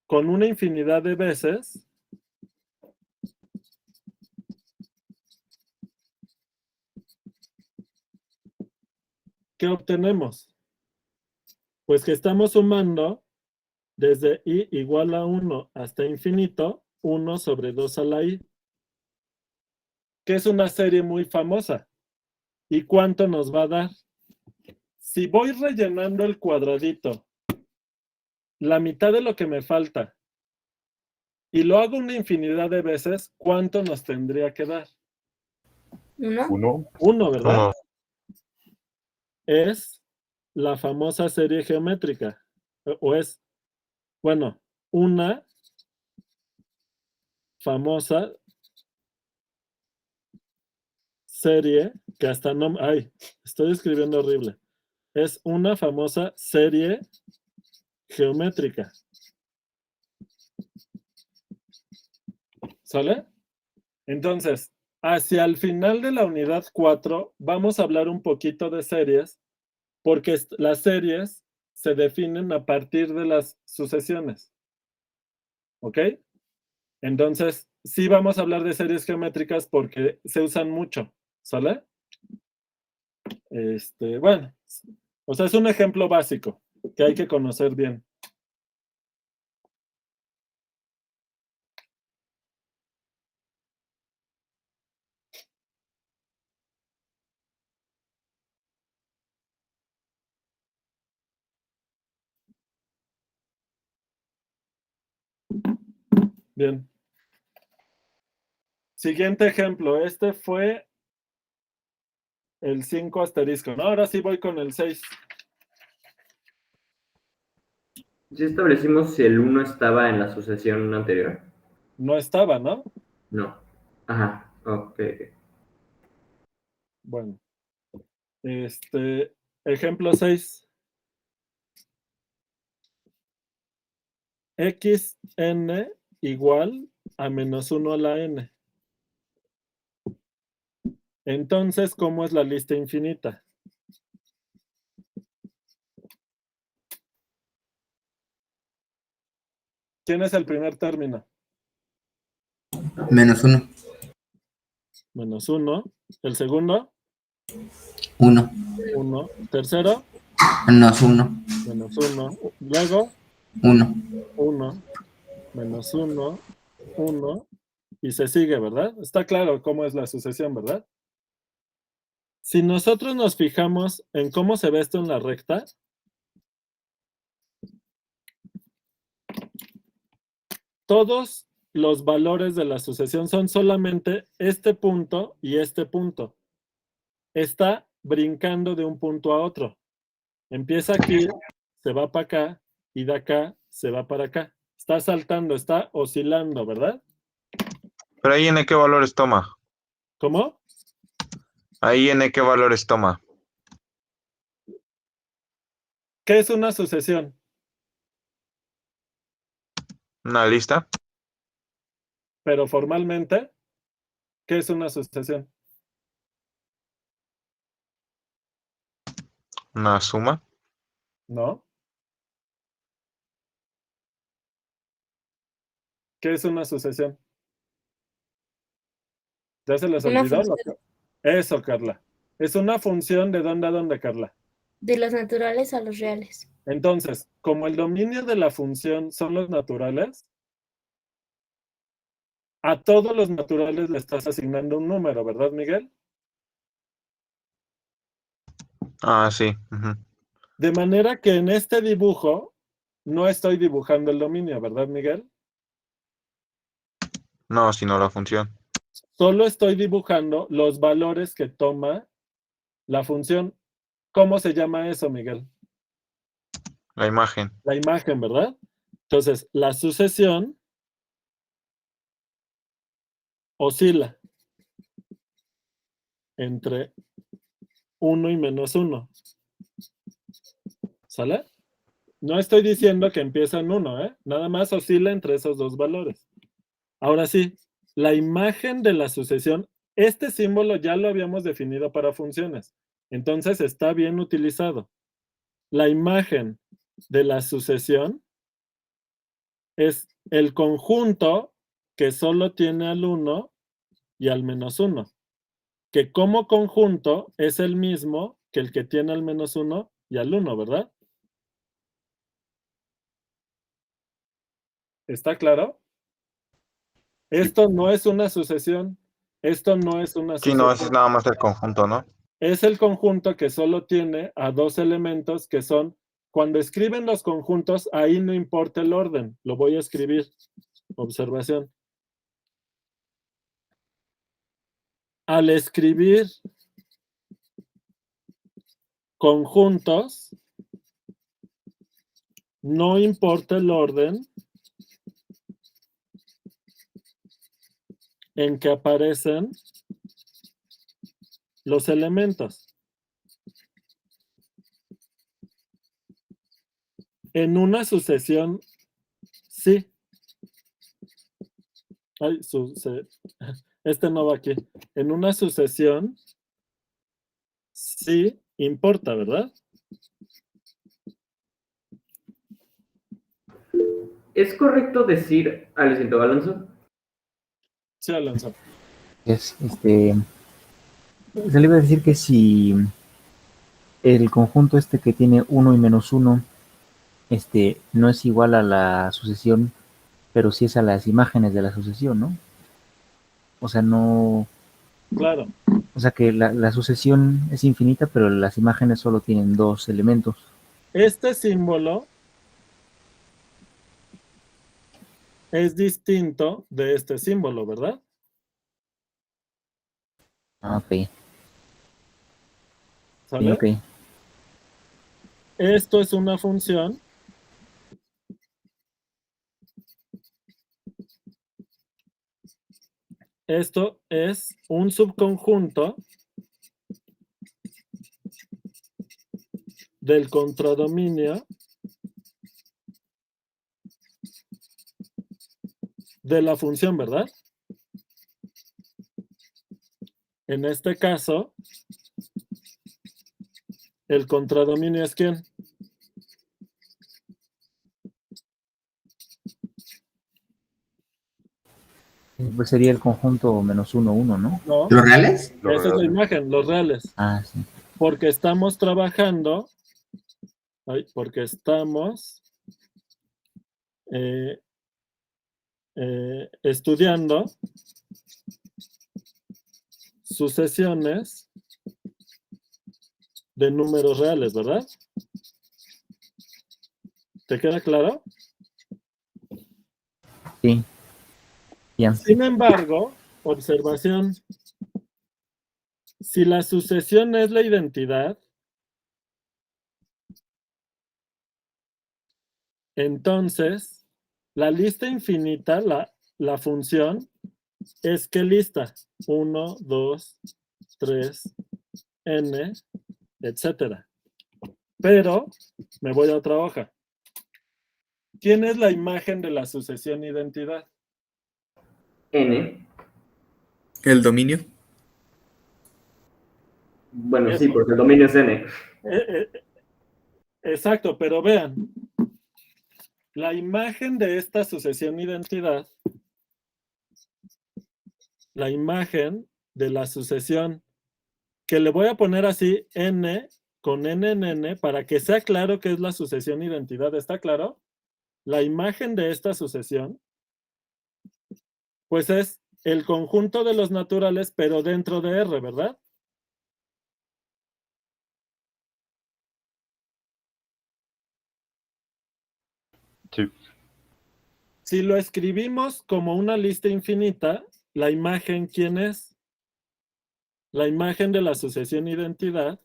con una infinidad de veces, ¿qué obtenemos? Pues que estamos sumando desde i igual a 1 hasta infinito, 1 sobre 2 a la i, que es una serie muy famosa. ¿Y cuánto nos va a dar? Si voy rellenando el cuadradito, la mitad de lo que me falta, y lo hago una infinidad de veces, ¿cuánto nos tendría que dar? Uno. Uno, ¿verdad? Uno. Es la famosa serie geométrica. O es, bueno, una famosa serie que hasta no... Ay, estoy escribiendo horrible. Es una famosa serie geométrica. ¿Sale? Entonces, hacia el final de la unidad 4 vamos a hablar un poquito de series, porque las series se definen a partir de las sucesiones. ¿Ok? Entonces, sí vamos a hablar de series geométricas porque se usan mucho. ¿Sale? Bueno, o sea, es un ejemplo básico que hay que conocer bien. Bien. Siguiente ejemplo. Este fue el 5 asterisco. No, ahora sí voy con el 6. ¿Sí establecimos si el 1 estaba en la sucesión anterior? No estaba, ¿no? No. Ajá, ok. Bueno. Ejemplo 6. Xn igual a menos 1 a la n. Entonces, ¿cómo es la lista infinita? ¿Quién es el primer término? Menos 1. Menos 1. ¿El segundo? 1. 1. ¿Tercero? Menos 1. Menos 1. Luego, 1. 1. Menos 1. 1. Y se sigue, ¿verdad? Está claro cómo es la sucesión, ¿verdad? Si nosotros nos fijamos en cómo se ve esto en la recta, todos los valores de la sucesión son solamente este punto y este punto. Está brincando de un punto a otro. Empieza aquí, se va para acá, y de acá se va para acá. Está saltando, está oscilando, ¿verdad? Pero ahí n qué valores toma. ¿Cómo? Ahí n qué valores toma. ¿Qué es una sucesión? Una lista. Pero formalmente, ¿qué es una sucesión? Una suma. ¿No? ¿Qué es una sucesión? ¿Ya se les Una olvidó? función. Eso, Carla. Es una función de dónde a dónde, Carla. De los naturales a los reales. Entonces, como el dominio de la función son los naturales, a todos los naturales le estás asignando un número, ¿verdad, Miguel? Ah, sí. Ujú. De manera que en este dibujo no estoy dibujando el dominio, ¿verdad, Miguel? No, sino la función. Solo estoy dibujando los valores que toma la función. ¿Cómo se llama eso, Miguel? La imagen. La imagen, ¿verdad? Entonces, la sucesión oscila entre 1 y menos 1. ¿Sale? No estoy diciendo que empieza en 1, ¿eh? Nada más oscila entre esos dos valores. Ahora sí, la imagen de la sucesión, este símbolo ya lo habíamos definido para funciones. Entonces está bien utilizado. La imagen de la sucesión es el conjunto que solo tiene al 1 y al -1, que como conjunto es el mismo que el que tiene al -1 y al 1, ¿verdad? ¿Está claro? Esto no es una sucesión. Esto no es una Sí, sucesión. no, ese es nada más el conjunto, ¿no? Es el conjunto que solo tiene a dos elementos que son, cuando escriben los conjuntos, ahí no importa el orden, lo voy a escribir. Observación. Al escribir conjuntos, no importa el orden en que aparecen los elementos. En una sucesión, sí. Ay, este no va aquí. En una sucesión, sí importa, ¿verdad? ¿Es correcto decir, lo siento, Alonso? Sí, Alonso. Se le iba a decir que si el conjunto que tiene 1 y -1, no es igual a la sucesión, pero sí es a las imágenes de la sucesión, ¿no? O sea, no... Claro. O sea que la sucesión es infinita, pero las imágenes solo tienen 2 elementos. Este símbolo es distinto de este símbolo, ¿verdad? Ah, ok. ¿Sale? Sí, ok. Esto es una función. Esto es un subconjunto del contradominio de la función, ¿verdad? En este caso, el contradominio es ¿quién? Pues sería el conjunto -1, 1, ¿no? ¿No? ¿Los reales? Esa es la imagen, los reales. Ah, sí. Porque estamos trabajando, porque estamos estudiando sucesiones de números reales, ¿verdad? ¿Te queda claro? Sí. Bien. Sin embargo, observación, si la sucesión es la identidad, entonces la lista infinita, la función, es ¿qué lista? 1, 2, 3, n, etcétera. Pero me voy a otra hoja. ¿Quién es la imagen de la sucesión identidad? N. ¿El dominio? Bueno, Eso. sí, porque el dominio es N. Exacto, pero vean, la imagen de esta sucesión identidad, la imagen de la sucesión, que le voy a poner así, n con n en n, para que sea claro que es la sucesión identidad, ¿está claro? La imagen de esta sucesión, pues es el conjunto de los naturales, pero dentro de R, ¿verdad? Sí. Si lo escribimos como una lista infinita, la imagen, ¿quién es? La imagen de la sucesión identidad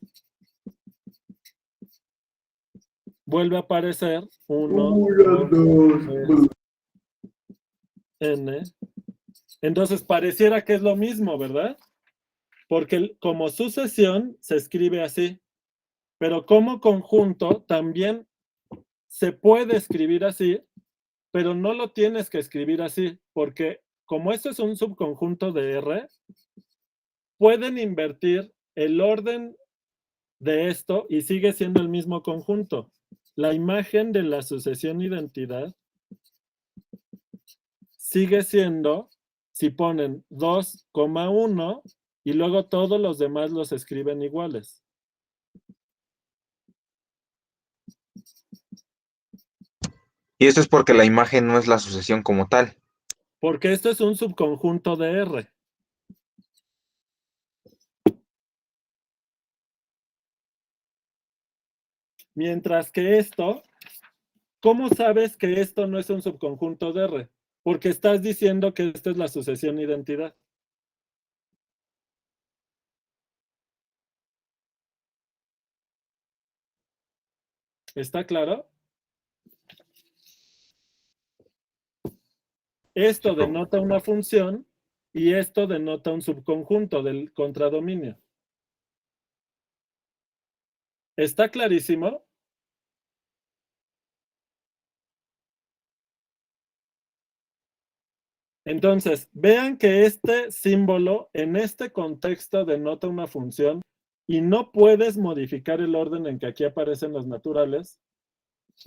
vuelve a aparecer 1, 2, 3, n. Entonces pareciera que es lo mismo, ¿verdad? Porque como sucesión se escribe así, pero como conjunto también se puede escribir así, pero no lo tienes que escribir así, porque como esto es un subconjunto de R, pueden invertir el orden de esto y sigue siendo el mismo conjunto. La imagen de la sucesión identidad sigue siendo, si ponen 2,1 y luego todos los demás los escriben iguales. Y esto es porque la imagen no es la sucesión como tal. Porque esto es un subconjunto de R. Mientras que esto, ¿cómo sabes que esto no es un subconjunto de R? Porque estás diciendo que esta es la sucesión identidad. ¿Está claro? Esto denota una función y esto denota un subconjunto del contradominio. ¿Está clarísimo? Entonces, vean que este símbolo en este contexto denota una función y no puedes modificar el orden en que aquí aparecen los naturales,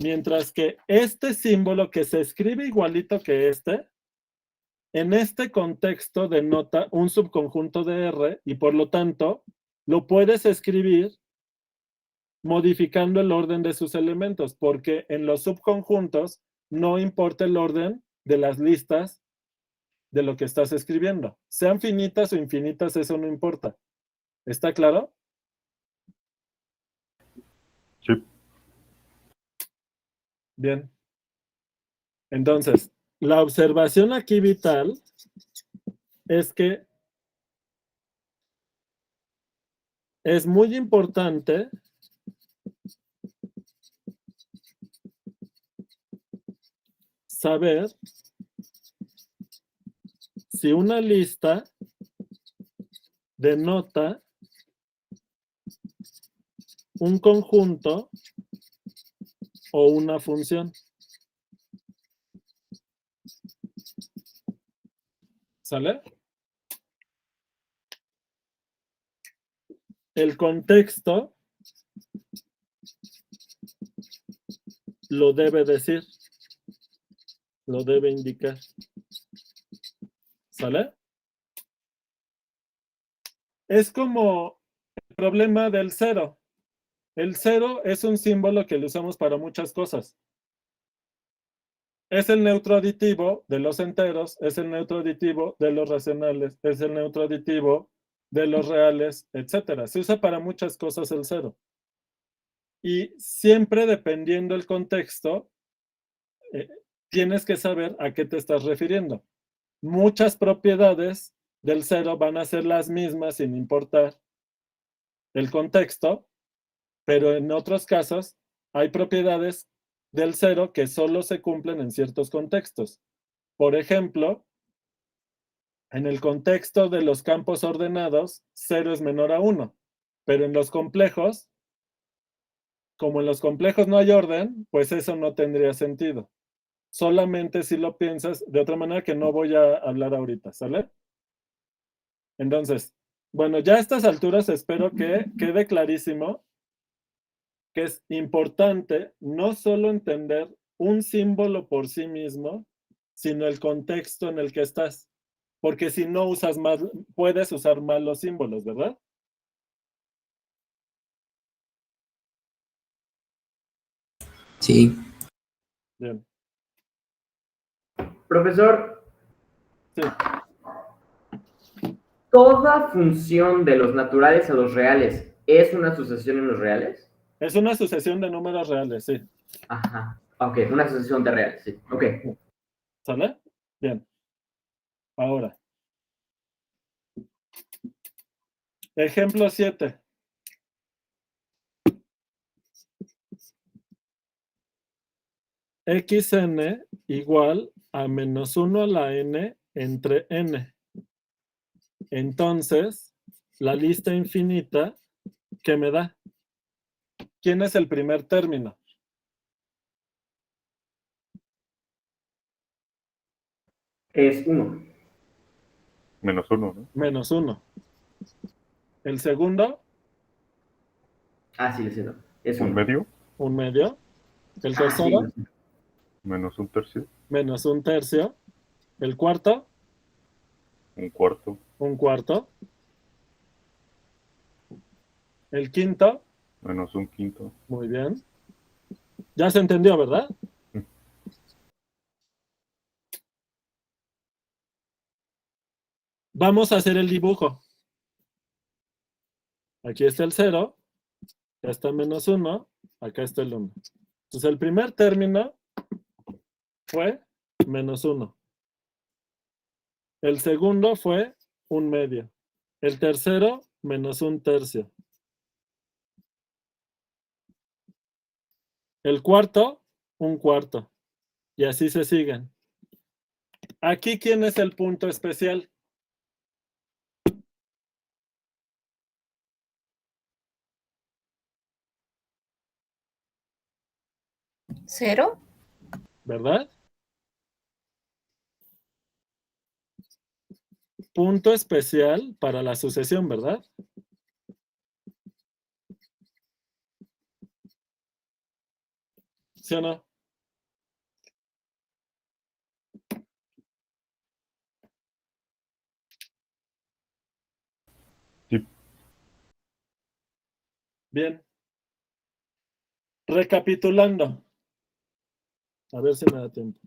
mientras que este símbolo que se escribe igualito que este, en este contexto denota un subconjunto de R y por lo tanto lo puedes escribir modificando el orden de sus elementos, porque en los subconjuntos no importa el orden de las listas de lo que estás escribiendo. Sean finitas o infinitas, eso no importa. ¿Está claro? Sí. Bien. Entonces, la observación aquí vital es que es muy importante saber si una lista denota un conjunto o una función. ¿Sale? El contexto lo debe decir, lo debe indicar. ¿Sale? Es como el problema del cero. El cero es un símbolo que lo usamos para muchas cosas. Es el neutro aditivo de los enteros, es el neutro aditivo de los racionales, es el neutro aditivo de los reales, etc. Se usa para muchas cosas el cero. Y siempre dependiendo del contexto, tienes que saber a qué te estás refiriendo. Muchas propiedades del cero van a ser las mismas sin importar el contexto, pero en otros casos hay propiedades del cero que solo se cumplen en ciertos contextos. Por ejemplo, en el contexto de los campos ordenados, 0 es menor a 1, pero en los complejos, como en los complejos no hay orden, pues eso no tendría sentido. Solamente si lo piensas de otra manera que no voy a hablar ahorita, ¿sale? Entonces, bueno, ya a estas alturas espero que quede clarísimo que es importante no solo entender un símbolo por sí mismo, sino el contexto en el que estás. Porque si no usas mal, puedes usar mal los símbolos, ¿verdad? Sí. Bien. Profesor, Sí. ¿toda función de los naturales a los reales es una sucesión en los reales? Es una sucesión de números reales, sí. Ajá. Ok, una sucesión de reales, sí. Ok. ¿Sale? Bien. Ahora. Ejemplo 7. Xn igual a menos 1 a la n entre n. Entonces, la lista infinita, ¿qué me da? ¿Quién es el primer término? Es 1. Menos 1, ¿no? Menos 1. El segundo, Ah, sí, lo siento. Es ¿Un 1. medio? un medio. El Ah, sí, tercero, lo siento. Menos un tercio. menos un tercio. El cuarto, Un cuarto. un cuarto. El quinto, Menos un quinto. muy bien. Ya se entendió, ¿verdad? Vamos a hacer el dibujo. Aquí está el 0, acá está menos 1, acá está el 1. Entonces el primer término fue menos 1. El segundo fue un medio. El tercero, menos un tercio. El cuarto, un cuarto. Y así se siguen. Aquí, ¿quién es el punto especial? ¿Cero? ¿Verdad? Punto especial para la sucesión, ¿verdad? ¿Sí o no? Sí. Bien. Recapitulando. A ver si me da tiempo.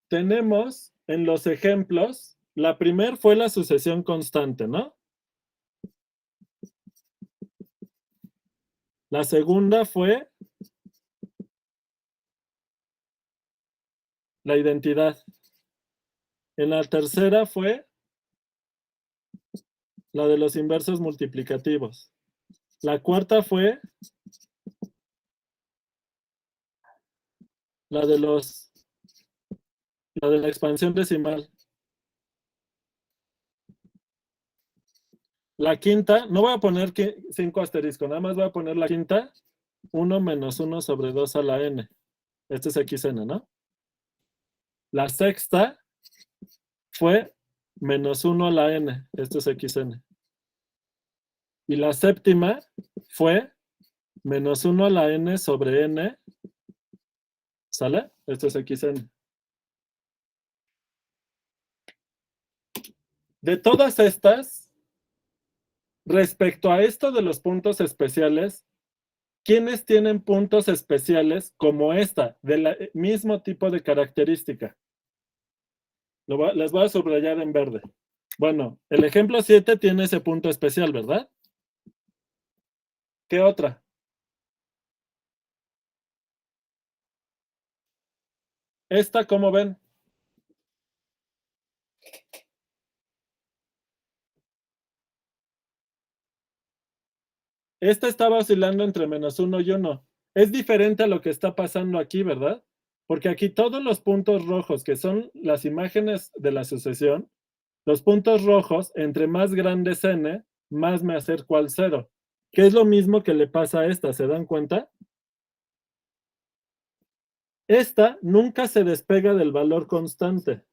Tenemos en los ejemplos, la primera fue la sucesión constante, ¿no? La segunda fue la identidad. En la tercera fue la de los inversos multiplicativos. La cuarta fue la de la expansión decimal. La quinta, no voy a poner 5 asteriscos, nada más voy a poner la quinta, 1 menos 1 sobre 2 a la n. Este es xn, ¿no? La sexta fue menos 1 a la n. Esto es xn. Y la séptima fue menos 1 a la n sobre n. ¿Sale? Esto es xn. De todas estas, respecto a esto de los puntos especiales, ¿quiénes tienen puntos especiales como esta, del mismo tipo de característica? Les voy a subrayar en verde. Bueno, el ejemplo 7 tiene ese punto especial, ¿verdad? ¿Qué otra? Esta, ¿cómo ven? Esta estaba oscilando entre menos 1 y 1. Es diferente a lo que está pasando aquí, ¿verdad? Porque aquí todos los puntos rojos, que son las imágenes de la sucesión, los puntos rojos, entre más grande es n, más me acerco al 0. Que es lo mismo que le pasa a esta, ¿se dan cuenta? Esta nunca se despega del valor constante.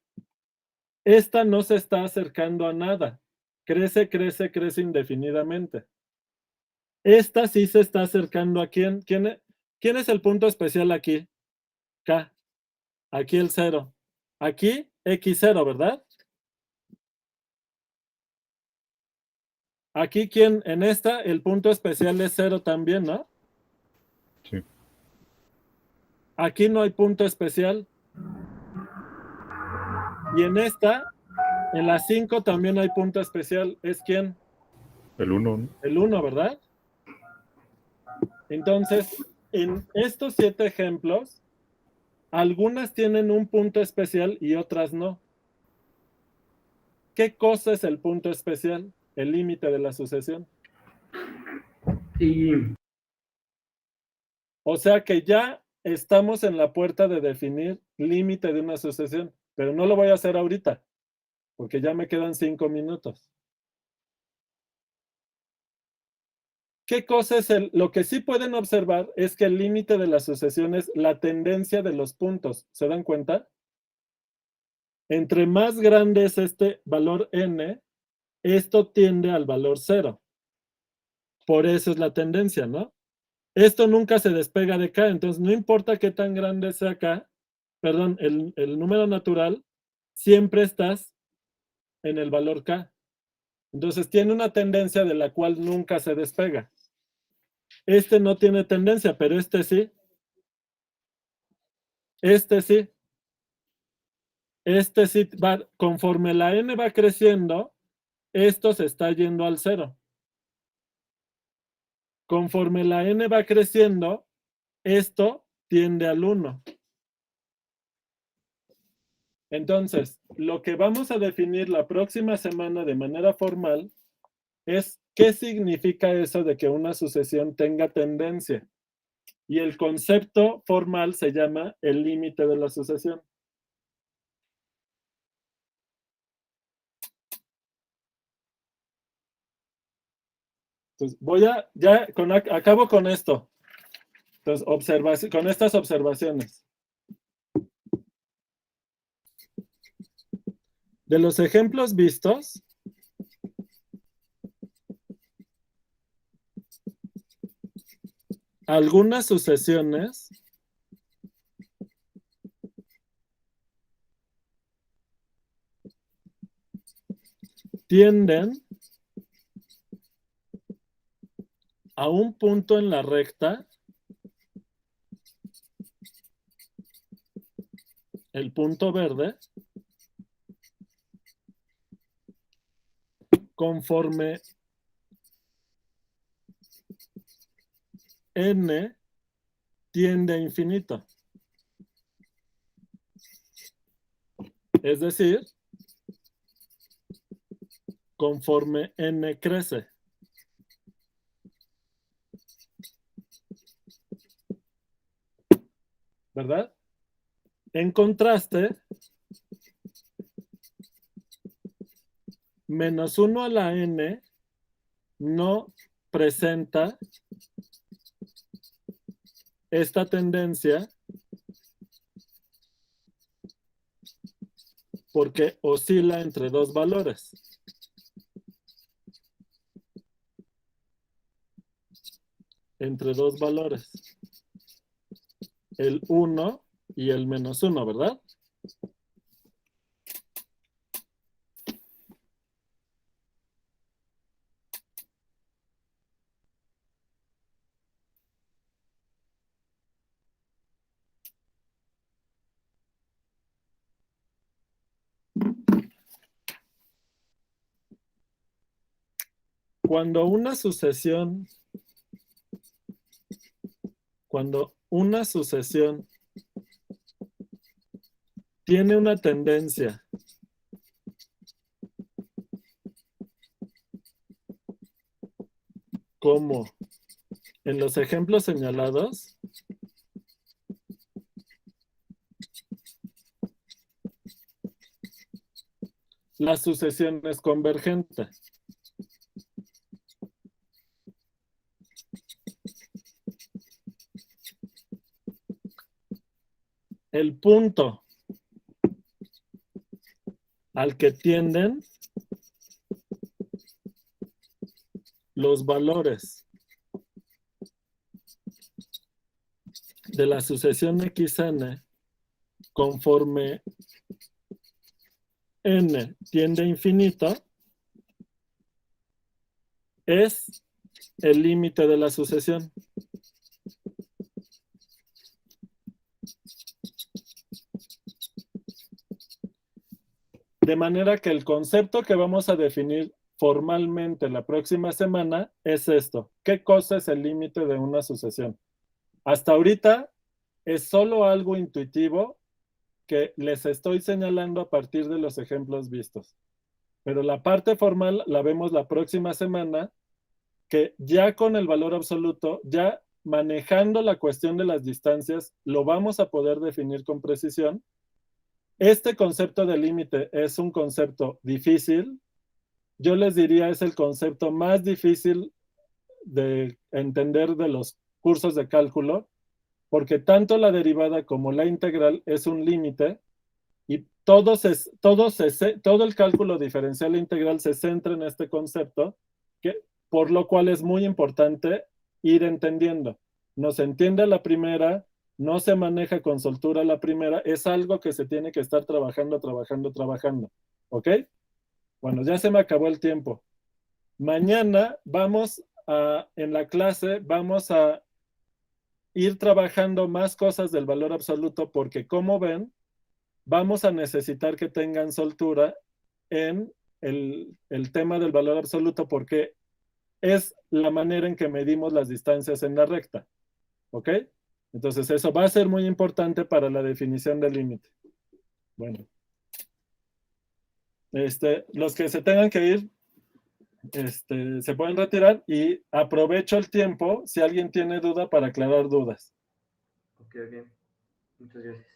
Esta no se está acercando a nada. Crece, crece, crece indefinidamente. Esta sí se está acercando a ¿quién? ¿Quién es el punto especial aquí? K. Aquí el 0. Aquí x0, ¿verdad? Aquí, ¿quién? En esta, el punto especial es 0 también, ¿no? Sí. Aquí no hay punto especial. Y en esta, en la 5 también hay punto especial. ¿Es quién? El 1, ¿no? El 1, ¿verdad? Entonces, en estos 7 ejemplos, algunas tienen un punto especial y otras no. ¿Qué cosa es el punto especial? El límite de la sucesión. Sí. O sea que ya estamos en la puerta de definir límite de una sucesión, pero no lo voy a hacer ahorita, porque ya me quedan 5 minutos. ¿Qué cosa es lo que sí pueden observar es que el límite de la sucesión es la tendencia de los puntos? ¿Se dan cuenta? Entre más grande es este valor n, esto tiende al valor 0. Por eso es la tendencia, ¿no? Esto nunca se despega de K, entonces no importa qué tan grande sea K, perdón, el número natural, siempre estás en el valor K. Entonces tiene una tendencia de la cual nunca se despega. Este no tiene tendencia, pero este sí. Este sí. Este sí va, conforme la n va creciendo, esto se está yendo al 0. Conforme la n va creciendo, esto tiende al 1. Entonces, lo que vamos a definir la próxima semana de manera formal es qué significa eso de que una sucesión tenga tendencia. Y el concepto formal se llama el límite de la sucesión. Entonces, acabo con esto. Entonces, con estas observaciones. De los ejemplos vistos, algunas sucesiones tienden a un punto en la recta, el punto verde, conforme n tiende a infinito. Es decir, conforme n crece. ¿Verdad? En contraste, menos 1 a la n no presenta esta tendencia porque oscila entre dos valores. Entre dos valores. El 1 y el menos 1, ¿verdad? Cuando una sucesión tiene una tendencia como en los ejemplos señalados, la sucesión es convergente. El punto al que tienden los valores de la sucesión xn conforme n tiende a infinito es el límite de la sucesión. De manera que el concepto que vamos a definir formalmente la próxima semana es esto. ¿Qué cosa es el límite de una sucesión? Hasta ahorita es solo algo intuitivo que les estoy señalando a partir de los ejemplos vistos. Pero la parte formal la vemos la próxima semana, que ya con el valor absoluto, ya manejando la cuestión de las distancias, lo vamos a poder definir con precisión. Este concepto de límite es un concepto difícil. Yo les diría es el concepto más difícil de entender de los cursos de cálculo, porque tanto la derivada como la integral es un límite y todo el cálculo diferencial e integral se centra en este concepto, por lo cual es muy importante ir entendiendo. No se entiende la primera, no se maneja con soltura la primera, es algo que se tiene que estar trabajando, ¿ok? Bueno, ya se me acabó el tiempo. Mañana en la clase vamos a ir trabajando más cosas del valor absoluto porque, como ven, vamos a necesitar que tengan soltura en el tema del valor absoluto porque es la manera en que medimos las distancias en la recta. ¿Ok? Entonces eso va a ser muy importante para la definición del límite. Bueno. Los que se tengan que ir, se pueden retirar y aprovecho el tiempo si alguien tiene duda para aclarar dudas. Ok. Muchas gracias.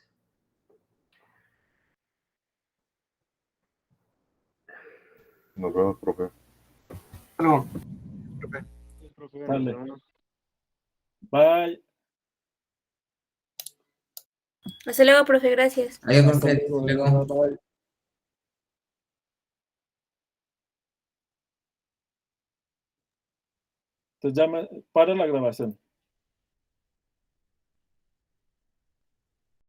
Nos vemos, profe. No. Vale. Bye. Hasta luego, profe, gracias. Adiós, Hasta profe. luego. Hasta luego. Bye. Entonces para la grabación.